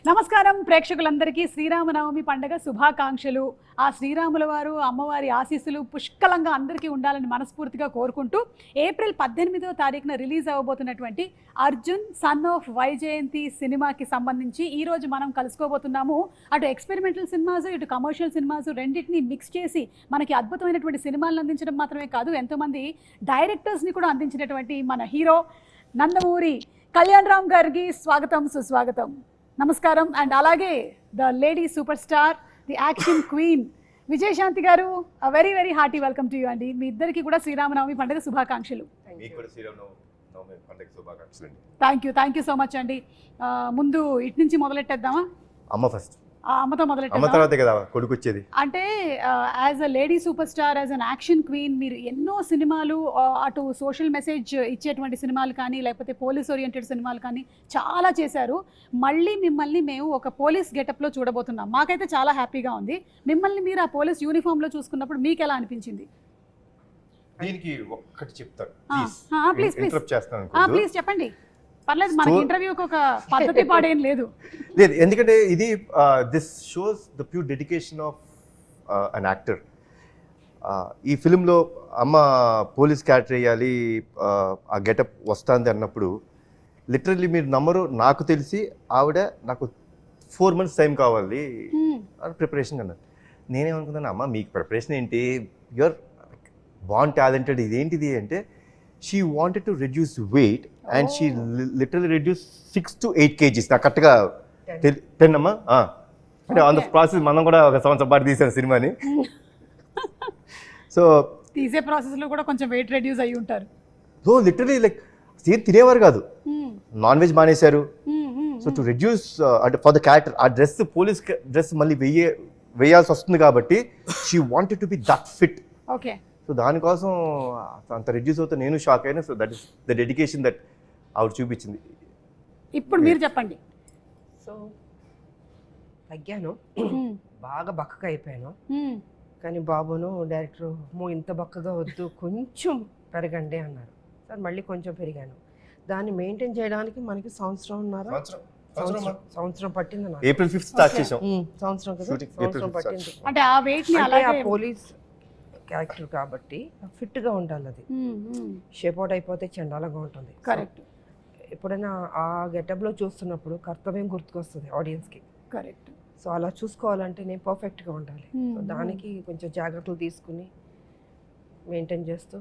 నమస్కారం ప్రేక్షకులందరికీ శ్రీరామనవమి పండుగ శుభాకాంక్షలు. ఆ శ్రీరాముల వారు అమ్మవారి ఆశీస్సులు పుష్కలంగా అందరికీ ఉండాలని మనస్ఫూర్తిగా కోరుకుంటూ ఏప్రిల్ 18వ తారీఖున రిలీజ్ అవ్వబోతున్నటువంటి అర్జున్ సన్ ఆఫ్ వైజయంతి సినిమాకి సంబంధించి ఈరోజు మనం కలుసుకోబోతున్నాము. అటు ఎక్స్పెరిమెంటల్ సినిమాస్ ఇటు కమర్షియల్ సినిమాస్ రెండింటినీ మిక్స్ చేసి మనకి అద్భుతమైనటువంటి సినిమాలను అందించడం మాత్రమే కాదు, ఎంతోమంది డైరెక్టర్స్ని కూడా అందించినటువంటి మన హీరో నందమూరి కళ్యాణ్ రామ్ గారికి స్వాగతం సుస్వాగతం. నమస్కారం. అండ్ అలాగే the lady super star, the action queen Vijayashanti గారు, very very hearty welcome to you అండి. మీ ఇద్దరికి కూడా శ్రీరామనవమి పండుగ శుభాకాంక్షలు. థ్యాంక్ యూ సో మచ్ అండి. ముందు ఇటు నుంచి మొదలెట్టేద్దామా? అమ్మ ఫస్ట్. అమ్మతో మొదలెట్టాం. తర్వాతే కదా కొడుకు వచ్చేది. అంటే as a lady super star, as an action queen, మీరు ఎన్నో సినిమాలు, అటు సోషల్ మెసేజ్ ఇచ్చేటువంటి సినిమాలు కానీ లేకపోతే పోలీస్ ఓరియంటెడ్ సినిమాలు కానీ చాలా చేశారు. మళ్ళీ మిమ్మల్ని మేము ఒక పోలీస్ గెటప్లో చూడబోతున్నాం. మాకైతే చాలా హ్యాపీగా ఉంది. మిమ్మల్ని మీరు ఆ పోలీస్ యూనిఫామ్లో చూసుకున్నప్పుడు మీకు ఎలా అనిపించింది? దీనికి ఒక్కటి చెప్తాను ప్లీజ్ చెప్పండి. పర్లేదు, మనకి ఇంటర్వ్యూకి ఒక పద్ధతి పాడేం లేదు. ఎందుకంటే ఇది this shows the pure dedication of an actor. ఈ ఫిలింలో అమ్మ పోలీస్ క్యారెక్టర్ వేయాలి, ఆ గెటప్ వస్తుంది అన్నప్పుడు లిటరల్లీ మీరు నమ్మరు, నాకు తెలిసి ఆవిడ నాకు 4 months టైం కావాలి ప్రిపరేషన్ అన్నారు. నేనేమనుకున్నాను, అమ్మ మీకు ప్రిపరేషన్ ఏంటి, యూఆర్ బాన్ టాలెంటెడ్, ఇదేంటిది అంటే she wanted to reduce weight and she literally reduced 6 to 8 kgs. నాకు కరెక్ట్గా 10 అమ్మా. అంటే ఆన్ ద ప్రాసెస్ మనం కూడా ఒక సంవత్సరం పాటు తీసాను సినిమాని. సో తీసే ప్రాసెస్లో కూడా కొంచెం వెయిట్ రెడ్యూస్ అయ్యి ఉంటారు. సో లిటరలీ లైక్ తినేవారు కాదు, నాన్ వెజ్ మానేశారు. సో టు రెడ్యూస్ అంటే ఫర్ ద క్యారెక్టర్ ఆ డ్రెస్, పోలీస్ డ్రెస్ మళ్ళీ వేయాల్సి వస్తుంది కాబట్టి she wanted to be that fit. Okay. So దానికోసం అంత రెడ్యూస్ అవుతే నేను షాక్ అయినా. So that is the dedication that ఆవిడ చూపించింది. ఇప్పుడు మీరు చెప్పండి. సో తగ్గాను, బాగా బక్కగా అయిపోయాను. కానీ బాబును డైరెక్టర్ ఇంత బక్కగా వద్దు, కొంచెం పెరగండి అన్నారు. సార్ మళ్ళీ కొంచెం పెరిగాను. దాన్ని మెయింటైన్ చేయడానికి మనకి సంవత్సరం పట్టింది. ఏప్రిల్ 5th స్టార్ట్ చేసాం. సంవత్సరం పట్టింది. అంటే ఆ వెయిట్ ని అలాగే పోలీస్ క్యారెక్టర్ కాబట్టి ఫిట్గా ఉండాలి. అది షేప్ అవుట్ అయిపోతే చండాలంగా ఉంటుంది. కరెక్ట్. ఎప్పుడైనా ఆ గెటప్లో చూస్తున్నప్పుడు కర్తవ్యం గుర్తుకొస్తుంది ఆడియన్స్కి. కరెక్ట్. సో అలా చూసుకోవాలంటే నేను పర్ఫెక్ట్గా ఉండాలి. సో దానికి కొంచెం జాగ్రత్తలు తీసుకుని మెయింటైన్ చేస్తూ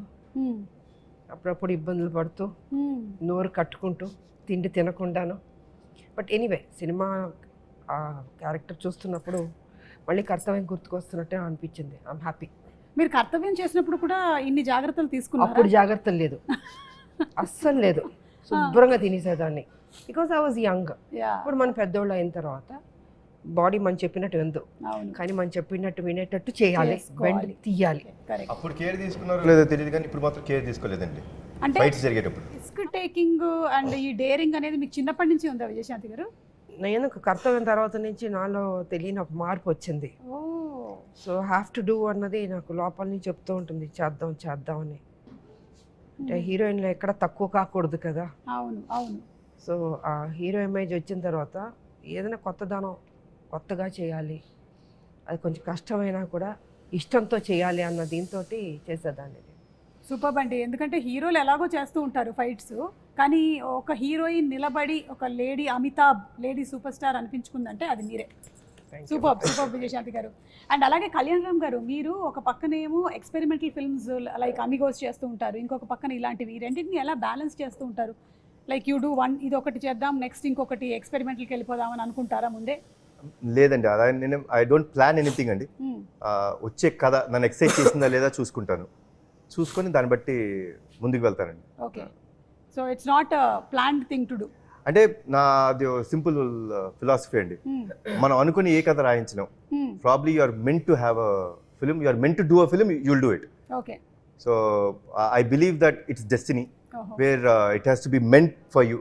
అప్పుడప్పుడు ఇబ్బందులు పడుతూ నోరు కట్టుకుంటూ తిండి తినకుండాను. బట్ ఎనీవే సినిమా ఆ క్యారెక్టర్ చూస్తున్నప్పుడు మళ్ళీ కర్తవ్యం గుర్తుకొస్తున్నట్టే అనిపించింది. I'm happy. మీరు కర్తవ్యం చేసినప్పుడు కూడా ఇన్ని జాగ్రత్తలు తీసుకున్నారు? అప్పుడు జాగ్రత్తలు లేదు, అస్సలు లేదు. శుభ్రంగా తినేసేదాన్ని బికాస్ ఐ వాజ్ యంగ్. ఇప్పుడు మనం పెద్దోళ్ళు అయిన తర్వాత బాడీ మనం చెప్పినట్టు విందు, కానీ మనం చెప్పినట్టు వినేటట్టు చేయాలి, వెంటనే తీయాలి. అప్పుడు కేర్ తీసుకున్నారో లేదో తెలియదు, కానీ ఇప్పుడు మాత్రం కేర్ తీసుకోలేదండి. అంటే ఫైట్స్ జరిగేటప్పుడు రిస్క్ టేకింగ్ అండ్ ఈ డేరింగ్ అనేది మీకు చిన్నప్పటి నుంచి ఉందా విజయశాంతి గారు? నేను కర్తవ్యం తర్వాత నుంచి నాలో తెలియని ఒక మార్పు వచ్చింది. సో హ్యావ్ టు డూ అన్నది నాకు లోపల నుంచి చెప్తూ ఉంటుంది, చేద్దాం అని. అంటే హీరోయిన్లో ఎక్కడ తక్కువ కాకూడదు కదా. అవును అవును. సో ఆ హీరో ఇమేజ్ వచ్చిన తర్వాత ఏదైనా కొత్తగా చేయాలి, అది కొంచెం కష్టమైనా కూడా ఇష్టంతో చేయాలి అన్న దీంతో చేసేదాన్ని. సూపర్ అండి. ఎందుకంటే హీరోలు ఎలాగో చేస్తూ ఉంటారు ఫైట్స్, కానీ ఒక హీరోయిన్ నిలబడి ఒక lady Amitabh, lady super star అనిపించుకుందంటే అది మీరే. సూపర్ విజయశాంతి గారు. అండ్ అలాగే కళ్యాణ్ రామ్ గారు, మీరు ఒక పక్కనేమో ఎక్స్పెరిమెంటల్ ఫిల్మ్స్ లైక్ అమిగోస్ చేస్తూ ఉంటారు, ఇంకొక పక్కన ఇలాంటివి, రెండింటిని ఎలా బ్యాలెన్స్ చేస్తూ ఉంటారు? లైక్ యూ డూ వన్, ఇది ఒకటి చేద్దాం, నెక్స్ట్ ఇంకొకటి ఎక్స్పెరిమెంటల్కి వెళ్ళిపోదామని అనుకుంటారా ముందే? లేదండి, అలా నేను ఐ డోంట్ ప్లాన్ ఎనీథింగ్ అండి. వచ్చే కథ నన్ను ఎక్సైట్ చేసిందా లేదా చూసుకుంటాను, చూసుకొని దాన్ని బట్టి ముందుకు వెళ్తానండి. Okay. So it's not planned thing to do. అంటే నాది సింపుల్ ఫిలాసఫీ అండి. మనం అనుకుని ఏ కథ రాయించినాం, probably you are meant to have a film, you are meant to do a film, you will do it. Okay. So I believe that it's destiny where it has to be meant for you.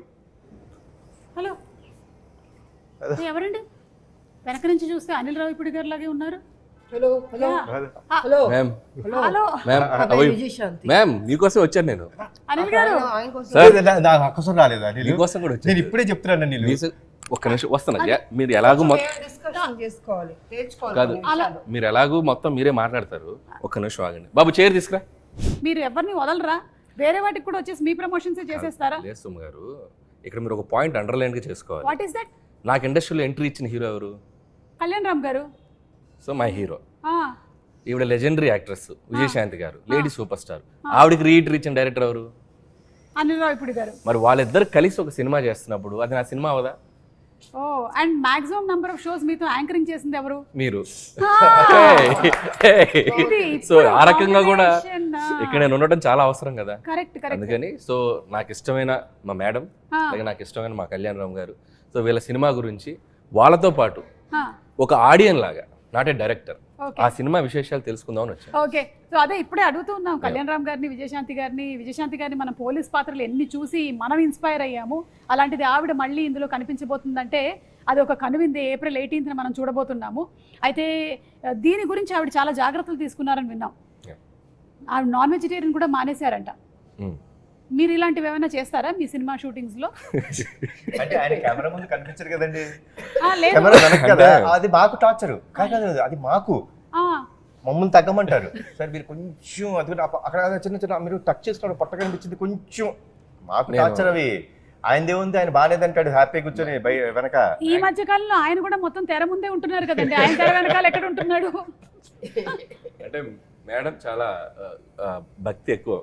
Hello, ఎవరండి వెనక నుంచి చూస్తే అనిల్ రావిపూడి గారు లాగే ఉన్నారు? Hello hello hello ma'am. Hello ma'am మీకోసం వచ్చాను నేను. అనిల్ గారు నాకు అక్కసం రాలేదా? మీకోసం కూడా వచ్చాను. నేను ఇప్పుడే చెప్తున్నాను. ఒక్క నిమిషం వస్తున్నా మీరు ఎలాగూ డిస్కషన్ చేసుకోవాలి, నేర్చుకోవాలి కాదు కొన్ని విషయాలు. మీరు ఎలాగూ మొత్తం మీరే మాట్లాడతారు. ఒక్క నిమిషం ఆగండి బాబు, చైర్ తీసుకురా. మీరు ఎవరిని వదలరా? వేరే వాటికి కూడా వచ్చేసి మీ ప్రమోషన్స్ చేసేస్తారా? లేదు సుమ గారు, ఇక్కడ మీరు ఒక పాయింట్ అండర్లైన్గా చేసుకోవాలి. What is that? నాకు ఇండస్ట్రీలో ఎంట్రీ ఇచ్చిన హీరో ఎవరు? కళ్యాణ్ రామ్ గారు. So my hero. ఆ, ఈవిడ లెజెండరీ యాక్ట్రెస్ విజయశాంతి గారు, లేడీ సూపర్ స్టార్. ఆవిడకి రీఎంట్రీ ఇచ్చిన డైరెక్టర్ ఎవరు? అనిల్ రావిపూడి గారు. మరి వాళ్ళిద్దరు కలిసి ఒక సినిమా చేస్తున్నప్పుడు అది నా సినిమా అవదా? Oh, and maximum number of shows మీతో యాంకరింగ్ చేసింది ఎవరు? మీరు. ఇది సో ఆ రకంగా కూడా combination, ఇక్కడ నేను ఉండటం చాలా అవసరం కదా. Correct correct. అందుకని సో నాకు ఇష్టమైన మా మేడం, అలాగే నాకు ఇష్టమైన మా కళ్యాణ్ రామ్ గారు, సో వీళ్ళ సినిమా గురించి వాళ్ళతో పాటు ఒక ఆడియన్ లాగా, నాట్ ఏ డైరెక్టర్, ఆ సినిమా విశేషాలు తెలుసుకుందామని వచ్చాను. ఓకే, సో అదే ఇప్పుడే అడుగుతూ ఉన్నాం కళ్యాణ్ రామ్ గారిని, విజయశాంతి గారిని మనం పోలీస్ పాత్రలు ఎన్ని చూసి మనం ఇన్స్పైర్ అయ్యాము. అలాంటిది ఆవిడ మళ్ళీ ఇందులో కనిపించబోతుందంటే అది ఒక కనువిందే. April 18th మనం చూడబోతున్నాము. అయితే దీని గురించి ఆవిడ చాలా జాగ్రత్తలు తీసుకున్నారని విన్నాం. ఆవిడ నాన్ వెజిటేరియన్ కూడా మానేశారంట. మీరు ఇలాంటివి ఏమైనా చేస్తారా మీ సినిమా షూటింగ్స్ లో? అంటే ఆయన కెమెరా ముందు కనిపించరు కదండి, లేదు. కెమెరా వెనక కదా. అది మాకు టార్చర్ కాదు, అది మాకు ఆ, మమ్మల్ని తగ్గమంటారు. సార్ మీరు కొంచెం అది కూడా అక్కడ చిన్న చిన్న మీరు టచ్ చేసుకోవడం పొట్ట కనిపించింది కొంచెం, మాకు టార్చర్ అవి. ఆయనదే ఉంది, ఆయన బాగాలేదంటాడు హ్యాపీ కూర్చొని వెనక. ఈ మధ్య కాలంలో ఆయన కూడా మొత్తం తెర ముందే ఉంటున్నారు కదండి, ఆయన తెర వెనకాల ఎక్కడ ఉంటున్నాడు? అంటే మేడం చాలా భక్తి ఎక్కువ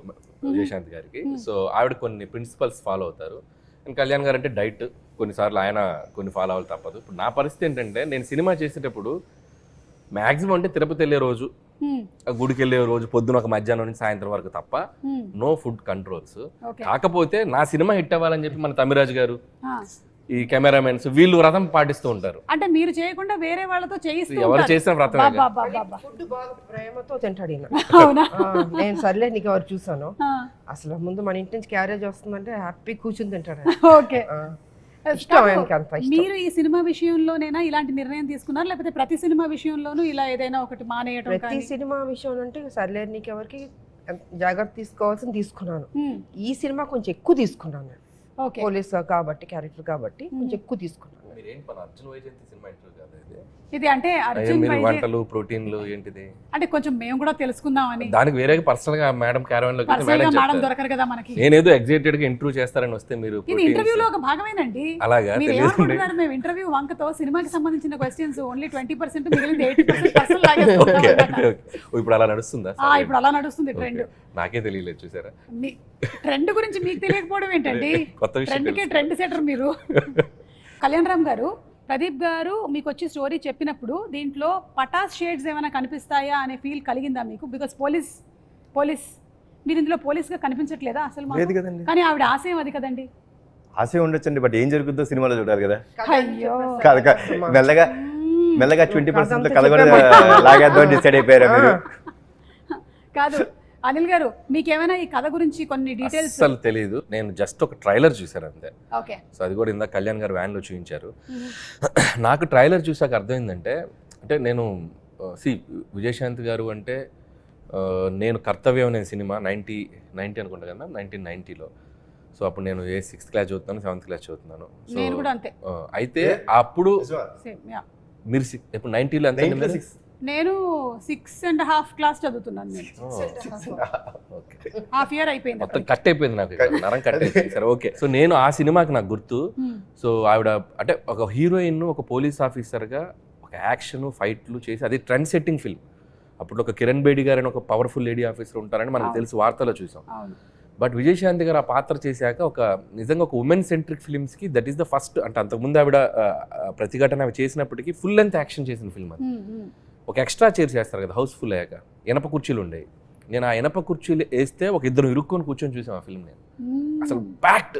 విజయశాంతి గారికి. సో ఆవిడ కొన్ని ప్రిన్సిపల్స్ ఫాలో అవుతారు. అండ్ కళ్యాణ్ గారు అంటే డైట్, కొన్నిసార్లు ఆయన కొన్ని ఫాలో అవ్వాలి తప్పదు. ఇప్పుడు నా పరిస్థితి ఏంటంటే నేను సినిమా చేసేటప్పుడు మ్యాక్సిమం అంటే తిరుపతి వెళ్ళే రోజు, గుడికి వెళ్ళే రోజు పొద్దున ఒక మధ్యాహ్నం నుంచి సాయంత్రం వరకు తప్ప నో ఫుడ్ కంట్రోల్స్. కాకపోతే నా సినిమా హిట్ అవ్వాలని చెప్పి మన తమిరాజు గారు, ఈ కెమెరామెన్స్ వీళ్ళు వ్రతం పాటిస్తూ ఉంటారు. అంటే మీరు చేయకుండా వేరే వాళ్ళతో చేయిస్తూ ఎవరు చేసిన వ్రతం ఫుడ్ బాగా ప్రేమతో తింటాడు ఈయన. అవునా? నేను సర్లే నీకు ఎవరు చూసాను, అసలు ముందు మన ఇంటి నుంచి క్యారేజ్ వస్తుందంటే హ్యాపీ కూర్చుని తింటాడు. ఓకే, ఇష్టం ఆయనకి, అంత ఇష్టం. మీరు ఈ సినిమా విషయంలోనైనా ఇలాంటి నిర్ణయం తీసుకున్నారు, లేకపోతే ప్రతి సినిమా విషయంలోనూ ఇలా ఏదైనా ఒకటి మానేయడం? ప్రతి సినిమా విషయం అంటే సర్లే నీకు ఎవరికి జాగ్రత్త తీసుకోవాల్సింది తీసుకున్నాను. ఈ సినిమా కొంచెం ఎక్కువ తీసుకున్నాను నేను, పోలీస్ కాబట్టి క్యారెక్టర్ కాబట్టి కొంచెం ఎక్కువ తీసుకున్నాను. ఇది అంటే అర్జున్ వంటలు ప్రోటీన్లు ఏంటిది అంటే కొంచెం మేము కూడా తెలుసుకుందామని. దానికి వేరే పర్సనల్ గా మేడం క్యారవన్ లోకి మేడం దొరకరు కదా మనకి. నేనేదో ఎగ్జైటెడ్ గా ఇంటర్వ్యూ చేస్తారని వస్తే మీరు ఇది ఇంటర్వ్యూలో ఒక భాగమేనండి. అలాగా మీరు ఏమనుకుంటున్నారు? మేము ఇంటర్వ్యూ వంకతో సినిమాకి సంబంధించిన క్వశ్చన్స్ ఓన్లీ 20%, మిగిలింది 80% పర్సనల్ లాగా. ఇప్పుడు అలా నడుస్తుందా? ఇప్పుడు అలా నడుస్తుంది ట్రెండ్. నాకే తెలియలేదు, చూసారా? ట్రెండ్ గురించి మీకు తెలియకపోవడం ఏంటండి? కొత్త విషయం, ట్రెండ్ సెటర్ మీరు. కళ్యాణ్ రామ్ గారు, ప్రదీప్ గారు మీకు వచ్చి స్టోరీ చెప్పినప్పుడు దీంట్లో పటాస్ షేడ్స్ ఏమైనా కనిపిస్తాయా అనే ఫీల్ కలిగిందా మీకు? బికాస్ పోలీస్ మీరు ఇందులో పోలీస్గా కనిపించట్లేదా అసలు? కానీ ఆవిడ ఆశయం అది కదండి. ఆశయం ఉండొచ్చండి, బట్ ఏం జరుగుతుందో సినిమాలో చూడాలి కదా. అయ్యో, మెల్లగా 20% కలగొడ లాగేద్దాం డిసైడ్ అయిపోయారా మీరు? కాదు అనిల్ గారు, మీకేమైనా ఈ కథ గురించి కొన్ని డీటెయిల్స్? అసలు తెలియదు, నేను జస్ట్ ఒక ట్రైలర్ చూసాను అంతే. ఓకే, సో అది కూడా ఇందాక కళ్యాణ్ గారు వ్యాన్లో చూపించారు. నాకు ట్రైలర్ చూసాక అర్థమైందంటే, అంటే నేను విజయశాంతి గారు అంటే నేను కర్తవ్యం అనే సినిమా 90 అనుకుంటా కదా, 1990లో. సో అప్పుడు నేను 6th క్లాస్ చదువుతున్నాను, 7th క్లాస్ చదువుతున్నాను. నేను కూడా అంతే. అయితే అప్పుడు మీరు ఇప్పుడు 90లో ఎంత? నేను 6.5 క్లాస్ చదువుతున్నాను. నేను హాఫ్ ఇయర్ అయిపోయింది, మొత్తం కట్ అయిపోయింది నాకు, నరం కట్ అయిపోయింది. సరే ఓకే. సో నేను ఆ సినిమాకి నాకు గుర్తు. సో ఆవిడ అంటే ఒక హీరోయిన్, ఒక పోలీస్ ఆఫీసర్గా ఒక యాక్షన్ ఫైట్లు చేసి, అది ట్రెండ్ సెట్టింగ్ ఫిల్మ్. అప్పుడు ఒక కిరణ్ బేడి గారు అని ఒక పవర్ఫుల్ లేడీ ఆఫీసర్ ఉంటారని మనకు తెలుసు, వార్తలో చూసాం. బట్ విజయశాంతి గారు ఆ పాత్ర చేశాక ఒక నిజంగా ఒక ఉమెన్ సెంట్రిక్ ఫిల్మ్స్కి దట్ ఈస్ ద ఫస్ట్. అంటే అంతకుముందు ఆవిడ ప్రతిఘటన అవి చేసినప్పటికీ ఫుల్ లెంత్ యాక్షన్ చేసిన ఫిల్మ్ అది. ఒక ఎక్స్ట్రా చైర్ చేస్తారు కదా హౌస్ఫుల్ అయ్యాక, ఇనప కుర్చీలు ఉండేవి. నేను ఆ ఇనప కుర్చీలు వేస్తే ఒక ఇద్దరు ఇరుక్కొని కూర్చొని చూసాం ఆ ఫిల్మ్. నేను అసలు ప్యాక్డ్.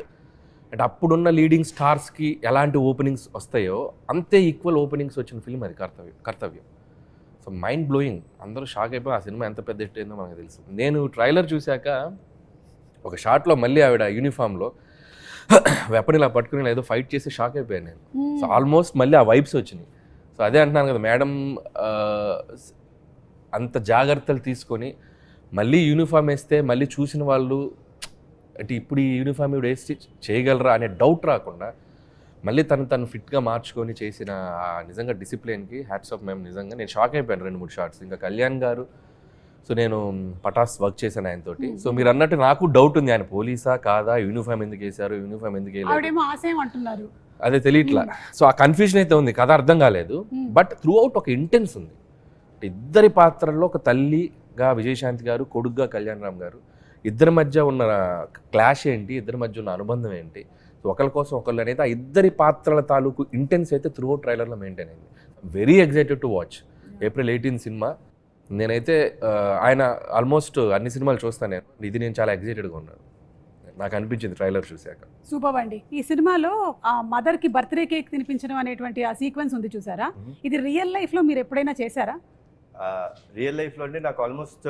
అంటే అప్పుడున్న లీడింగ్ స్టార్స్కి ఎలాంటి ఓపెనింగ్స్ వస్తాయో అంతే ఈక్వల్ ఓపెనింగ్స్ వచ్చిన ఫిల్మ్ అది కర్తవ్యం. సో మైండ్ బ్లోయింగ్, అందరూ షాక్ అయిపోయి ఆ సినిమా ఎంత పెద్ద హిట్ అయిందో మనకు తెలుసు. నేను ట్రైలర్ చూశాక ఒక షాట్లో మళ్ళీ ఆవిడ యూనిఫామ్లో వెపన్ ఇలా పట్టుకుని ఏదో ఫైట్ చేసి షాక్ అయిపోయాను నేను. సో ఆల్మోస్ట్ మళ్ళీ ఆ వైబ్స్ వచ్చినాయి. సో అదే అంటున్నాను కదా, మేడం అంత జాగ్రత్తలు తీసుకొని మళ్ళీ యూనిఫామ్ వేస్తే మళ్ళీ చూసిన వాళ్ళు అంటే ఇప్పుడు ఈ యూనిఫామ్ ఇవి వేసి చేయగలరా అనే డౌట్ రాకుండా మళ్ళీ తను ఫిట్గా మార్చుకొని చేసిన ఆ నిజంగా డిసిప్లిన్కి హ్యాట్స్ ఆఫ్ మేము. నిజంగా నేను షాక్ అయిపోయాను 2-3 షార్ట్స్. ఇంకా కళ్యాణ్ గారు, సో నేను పటాస్ వర్క్ చేశాను ఆయనతోటి. సో మీరు అన్నట్టు నాకు డౌట్ ఉంది, ఆయన పోలీసా కాదా, యూనిఫామ్ ఎందుకు వేశారు, యూనిఫామ్ ఎందుకు వేయలేదు, ఆవిడేమో ఆశయం అంటున్నారు. అదే తెలియట్లా. సో ఆ కన్ఫ్యూజన్ అయితే ఉంది, కథ అర్థం కాలేదు. బట్ త్రూ అవుట్ ఒక ఇంటెన్స్ ఉంది. ఇద్దరి పాత్రల్లో ఒక తల్లిగా విజయశాంతి గారు, కొడుగ్గా కళ్యాణ్ రామ్ గారు, ఇద్దరి మధ్య ఉన్న క్లాష్ ఏంటి, ఇద్దరి మధ్య ఉన్న అనుబంధం ఏంటి, ఒకరి కోసం ఒకళ్ళు అనేది ఆ ఇద్దరి పాత్రల తాలూకు ఇంటెన్స్ అయితే త్రూ అవుట్ ట్రైలర్లో మెయింటైన్ అయింది. Very excited to watch. April 18 cinema. నేనైతే ఆయన ఆల్మోస్ట్ అన్ని సినిమాలు చూస్తాను నేను. ఇది నేను చాలా ఎక్సైటెడ్గా ఉన్నాను, నాకు అనిపించింది ట్రైలర్ చూశాక. సూపర్ అండి. ఈ సినిమాలో ఆ మదర్ కి బర్త్డే కేక్ తినిపించడం అనేటువంటి ఆ సీక్వెన్స్ ఉంది చూసారా, ఇది రియల్ లైఫ్ లో మీరు ఎప్పుడైనా చేశారా? రియల్ లైఫ్లో అంటే నాకు ఆల్మోస్ట్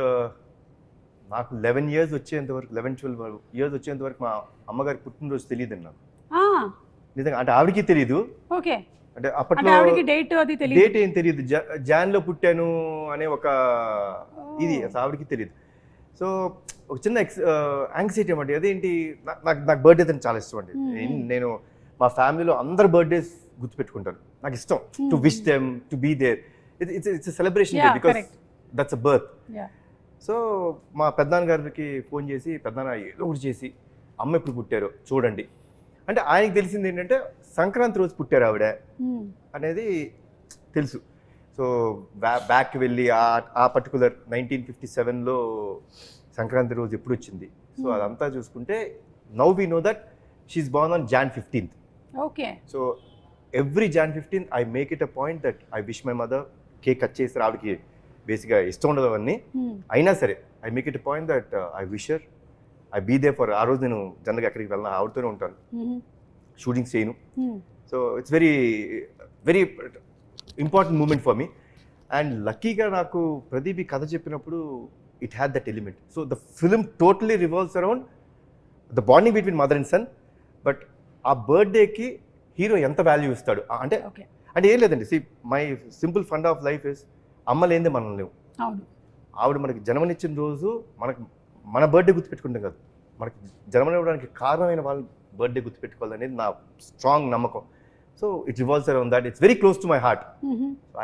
నాకు 11 years వచ్చేంత వరకు, 11-12 years వచ్చేంత వరకు మా అమ్మగారి పుట్టినరోజు తెలియదు నాకు నిజంగా. అంటే ఆవిడకి తెలియదు. ఓకే. అంటే అంటే అప్పట్లో ఆవిడకి డేట్ అది తెలియదు. డేట్ ఏం తెలియదు, జాన్లో పుట్టాను అనే ఒక ఇది అసలు ఆవిడకి తెలియదు. సో ఒక చిన్న యాంగ్జైటీ అన్నమాట. అదేంటి, నాకు బర్త్డే అంటే చాలా ఇష్టం అండి. నేను మా ఫ్యామిలీలో అందరు బర్త్డేస్ గుర్తుపెట్టుకుంటాను. నాకు ఇష్టం to wish them, to be there. It's celebration because that's a birth. So మా పెద్దనాన్న గారికి ఫోన్ చేసి, పెద్దనాన్న ఏదో ఒకటి చేసి అమ్మ ఎప్పుడు పుట్టారో చూడండి అంటే, ఆయనకి తెలిసింది ఏంటంటే సంక్రాంతి రోజు పుట్టారు ఆవిడ అనేది తెలుసు. సో బ్యాక్ వెళ్ళి ఆ పర్టికులర్ 1957లో సంక్రాంతి రోజు ఎప్పుడు వచ్చింది, సో అదంతా చూసుకుంటే now we know that she's born on Jan 15th. Okay. So every Jan 15th I make it a point that I wish my mother. Cake cut చేసి ఆవిడకి బేసిక్గా ఇష్టం ఉండదు అవన్నీ, అయినా సరే I make it a point that I wish her, I be there for. ఆ రోజు నేను జనరల్గా ఎక్కడికి వెళ్ళినా ఆవిడతోనే ఉంటాను, షూటింగ్స్ చేయను. So it's very very important moment for me. And లక్కీగా నాకు ప్రదీప్ ఈ కథ చెప్పినప్పుడు it had that element. So the film totally revolves around the bonding between mother and son. But ఆ బర్త్డేకి హీరో ఎంత వాల్యూ ఇస్తాడు అంటే, అంటే ఏం లేదండి. See my simple fund of life is అమ్మ లేనిదే మనం లేవు. ఆవిడ మనకి జన్మనిచ్చిన రోజు మన బర్త్డే గుర్తుపెట్టుకుంటాం కాదు, మనకి జన్మనివ్వడానికి కారణమైన వాళ్ళ బర్త్డే గుర్తుపెట్టుకోవాలనేది నా స్ట్రాంగ్ నమ్మకం. So it revolves around that. It's very close to my heart.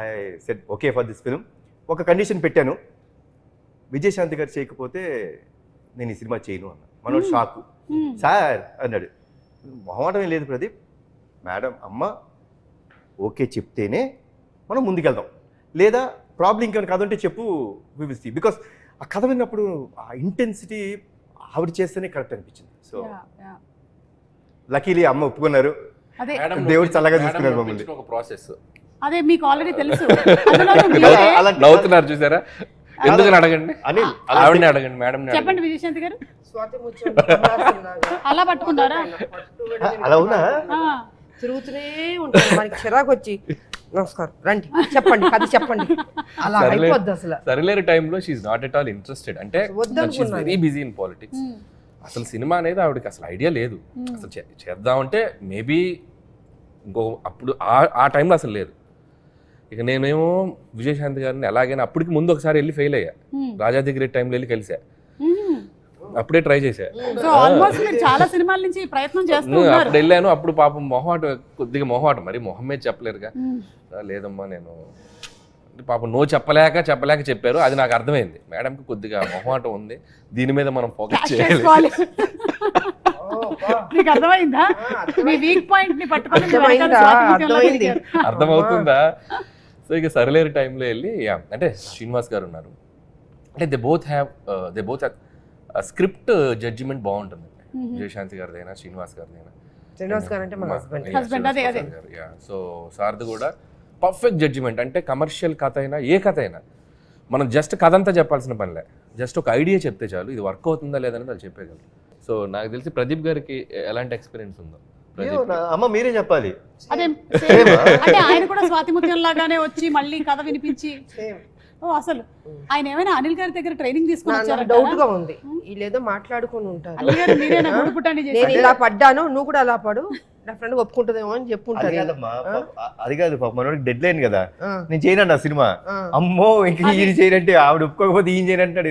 I said okay for this film. ఒక కండిషన్ పెట్టాను, విజయశాంతి గారు చేయకపోతే నేను ఈ సినిమా చేయను అన్న. మనోడు షాకు. సార్ అన్నాడు, మొహమాటమే లేదు ప్రదీప్, మేడం అమ్మ ఓకే చెప్తేనే మనం ముందుకెళ్దాం, లేదా ప్రాబ్లం ఇంకేమైనా కథ ఉంటే చెప్పు, వి విల్ సీ. బికాస్ ఆ కథ విన్నప్పుడు ఆ ఇంటెన్సిటీ ఆవిడ చేస్తేనే కరెక్ట్ అనిపించింది. సో లక్కీలీ అమ్మ ఒప్పుకున్నారు, దేవుడు చల్లగా చూసుకున్నారు మమ్మల్ని. ఒక ప్రాసెస్ అదే మీకు ఆల్రెడీ తెలుసు. నవ్వుతున్నారు చూసారా, ఎందుకని అడగండి, ఆవిడని అడగండి, మేడం చెప్పండి. విజయశాంతి గారు స్వాతి ముత్యం అలా పట్టుకున్నారా? అలా ఉన్నా తిరుగుతూనే ఉంటాను, మనకి చిరాకు వచ్చి నమస్కారం రండి చెప్పండి కథ చెప్పండి, అలా అయిపోద్ది అసలు. సరిలేరు టైంలో she's not at all interested. అంటే వెరీ బిజీ ఇన్ పాలిటిక్స్. అసలు సినిమా అనేది ఆవిడకి అసలు ఐడియా లేదు. అసలు చేద్దామంటే మేబీ ఇంకో అప్పుడు ఆ టైంలో అసలు లేదు. ఇక నేనేమో విజయశాంతి గారిని ఎలాగైనా అప్పటికి ముందు ఒకసారి వెళ్ళి ఫెయిల్ అయ్యా, రాజాది గ్రేట్ టైంలో వెళ్ళి కలిసా, అప్పుడే ట్రై చేశా. చాలా సినిమాల నుంచి ప్రయత్నం చేస్తూ అప్పుడు వెళ్ళాను. అప్పుడు పాపం కొద్దిగా మొహమాటం, మరి మొహం మీద చెప్పలేరుగా. లేదమ్మా నేను పాపం నో చెప్పలేక చెప్పారు. అది నాకు అర్థమైంది, మేడంకి కొద్దిగా మొహమాటం ఉంది, దీని మీద మనం ఫోకస్ చేయాలి. మీకు అర్థమైందా? మీ వీక్ పాయింట్ ని పట్టుకొని అర్థమవుతుందా? సో ఇక సరిలేరు టైంలో వెళ్ళి అంటే శ్రీనివాస్ గారు ఉన్నారు, అంటే they both have script judgement బాగుంటుంది. విజయశాంతి గారిదైనా శ్రీనివాస్ గారిదైనా. శ్రీనివాస్ గారు అంటే మా హస్బెండ్. సో సార్ది కూడా పర్ఫెక్ట్ జడ్జిమెంట్. అంటే కమర్షియల్ కథ అయినా ఏ కథ అయినా మనం జస్ట్ కథ అంతా చెప్పాల్సిన పనిలే, జస్ట్ ఒక ఐడియా చెప్తే చాలు, ఇది వర్క్ అవుతుందా లేదని వాళ్ళు చెప్పేయగలరు. సో నాకు తెలిసి ప్రదీప్ గారికి ఎలాంటి ఎక్స్పీరియన్స్ ఉందో అమ్మ మీరే చెప్పాలి. అదే అంటే ఆయన కూడా స్వాతి ముత్యం లాగానే వచ్చి మళ్ళీ కథ వినిపించి. అసలు ఆయన ఏమైనా అనిల్ గారి దగ్గర ట్రైనింగ్ తీసుకుని డౌట్ గా ఉంది, వీళ్ళేదో మాట్లాడుకుని ఉంటారు. నేను ఇలా పడ్డాను, నువ్వు కూడా అలా పడు, నా ఫ్రెండ్ ఒప్పుకుంటుందేమో అని చెప్పుకుంటారు. అది కాదు పాప, మనోడికి డెడ్ లైన్ కదా, నేను చేయనండి ఆ సినిమా. అమ్మో ఇంక ఈయన చేయనంటే ఆవిడ ఒప్పుకోకపోతే ఈయన చేయనంటాడు.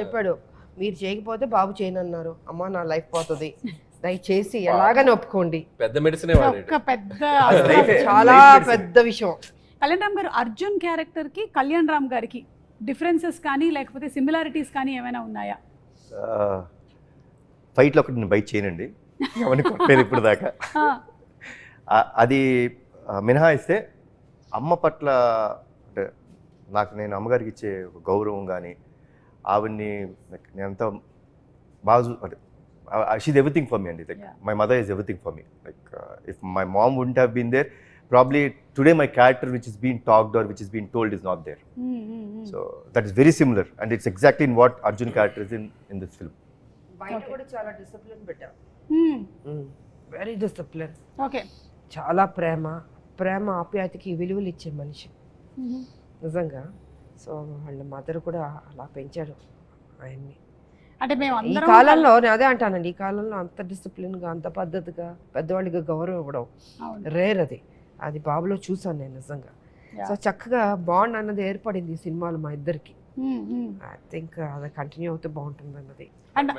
చెప్పాడు, మీరు చేయకపోతే బాబు చేయనన్నారు, అమ్మా నా లైఫ్ పోతుంది, దయచేసి ఎలాగని ఒప్పుకోండి. పెద్ద మెడిసినే వాడాడు. ఒక పెద్ద life ఏ. చాలా Life medicine. పెద్ద విషయం. కళ్యాణ్ రామ్ గారు, అర్జున్ క్యారెక్టర్ కి కళ్యాణ్ రామ్ గారికి డిఫరెన్సెస్ కానీ లేకపోతే సిమిలారిటీస్ కానీ ఏమైనా ఉన్నాయా? ఫైట్లో ఒకటి నేను బయట చేయనండి, ఎవరిని కొట్టలేదు ఇప్పుడు దాకా. అది మినహాయిస్తే అమ్మ పట్ల అంటే నేను అమ్మగారికి ఇచ్చే ఒక గౌరవం కానీ ఆవిడ్ని నేను అంత బాగా అంటే షీజ్ ఎవ్రీథింగ్ ఫర్ మీ అండి. Like my mother is everything for me. Like if my mom wouldn't have been there, probably today my character which is being talked or which is being told is not there. So that is very similar and it's exactly in what Arjun character is in this film. బయట కూడా చాలా discipline పెట్టాం, very discipline. Okay. చాలా ప్రేమ ఆప్యాయతకి విలువలు ఇచ్చే మనిషి నిజంగా. So వాళ్ళ మదర్ కూడా అలా పెంచాడు ఆయన్ని. అంటే మేము ఈ అందరం కాలంలో నేను అదే అంటానండి, ఈ కాలంలో అంత డిసిప్లిన్గా అంత పద్ధతిగా పెద్దవాళ్ళకి గౌరవం ఇవ్వడం రేర్. అది బాబులో చూసాను నేను నిజంగా. సో చక్కగా బాండ్ అన్నది ఏర్పడింది ఈ సినిమాలో మా ఇద్దరికి. ఐ థింక్ అది కంటిన్యూ అవుతే బాగుంటుంది అన్నది.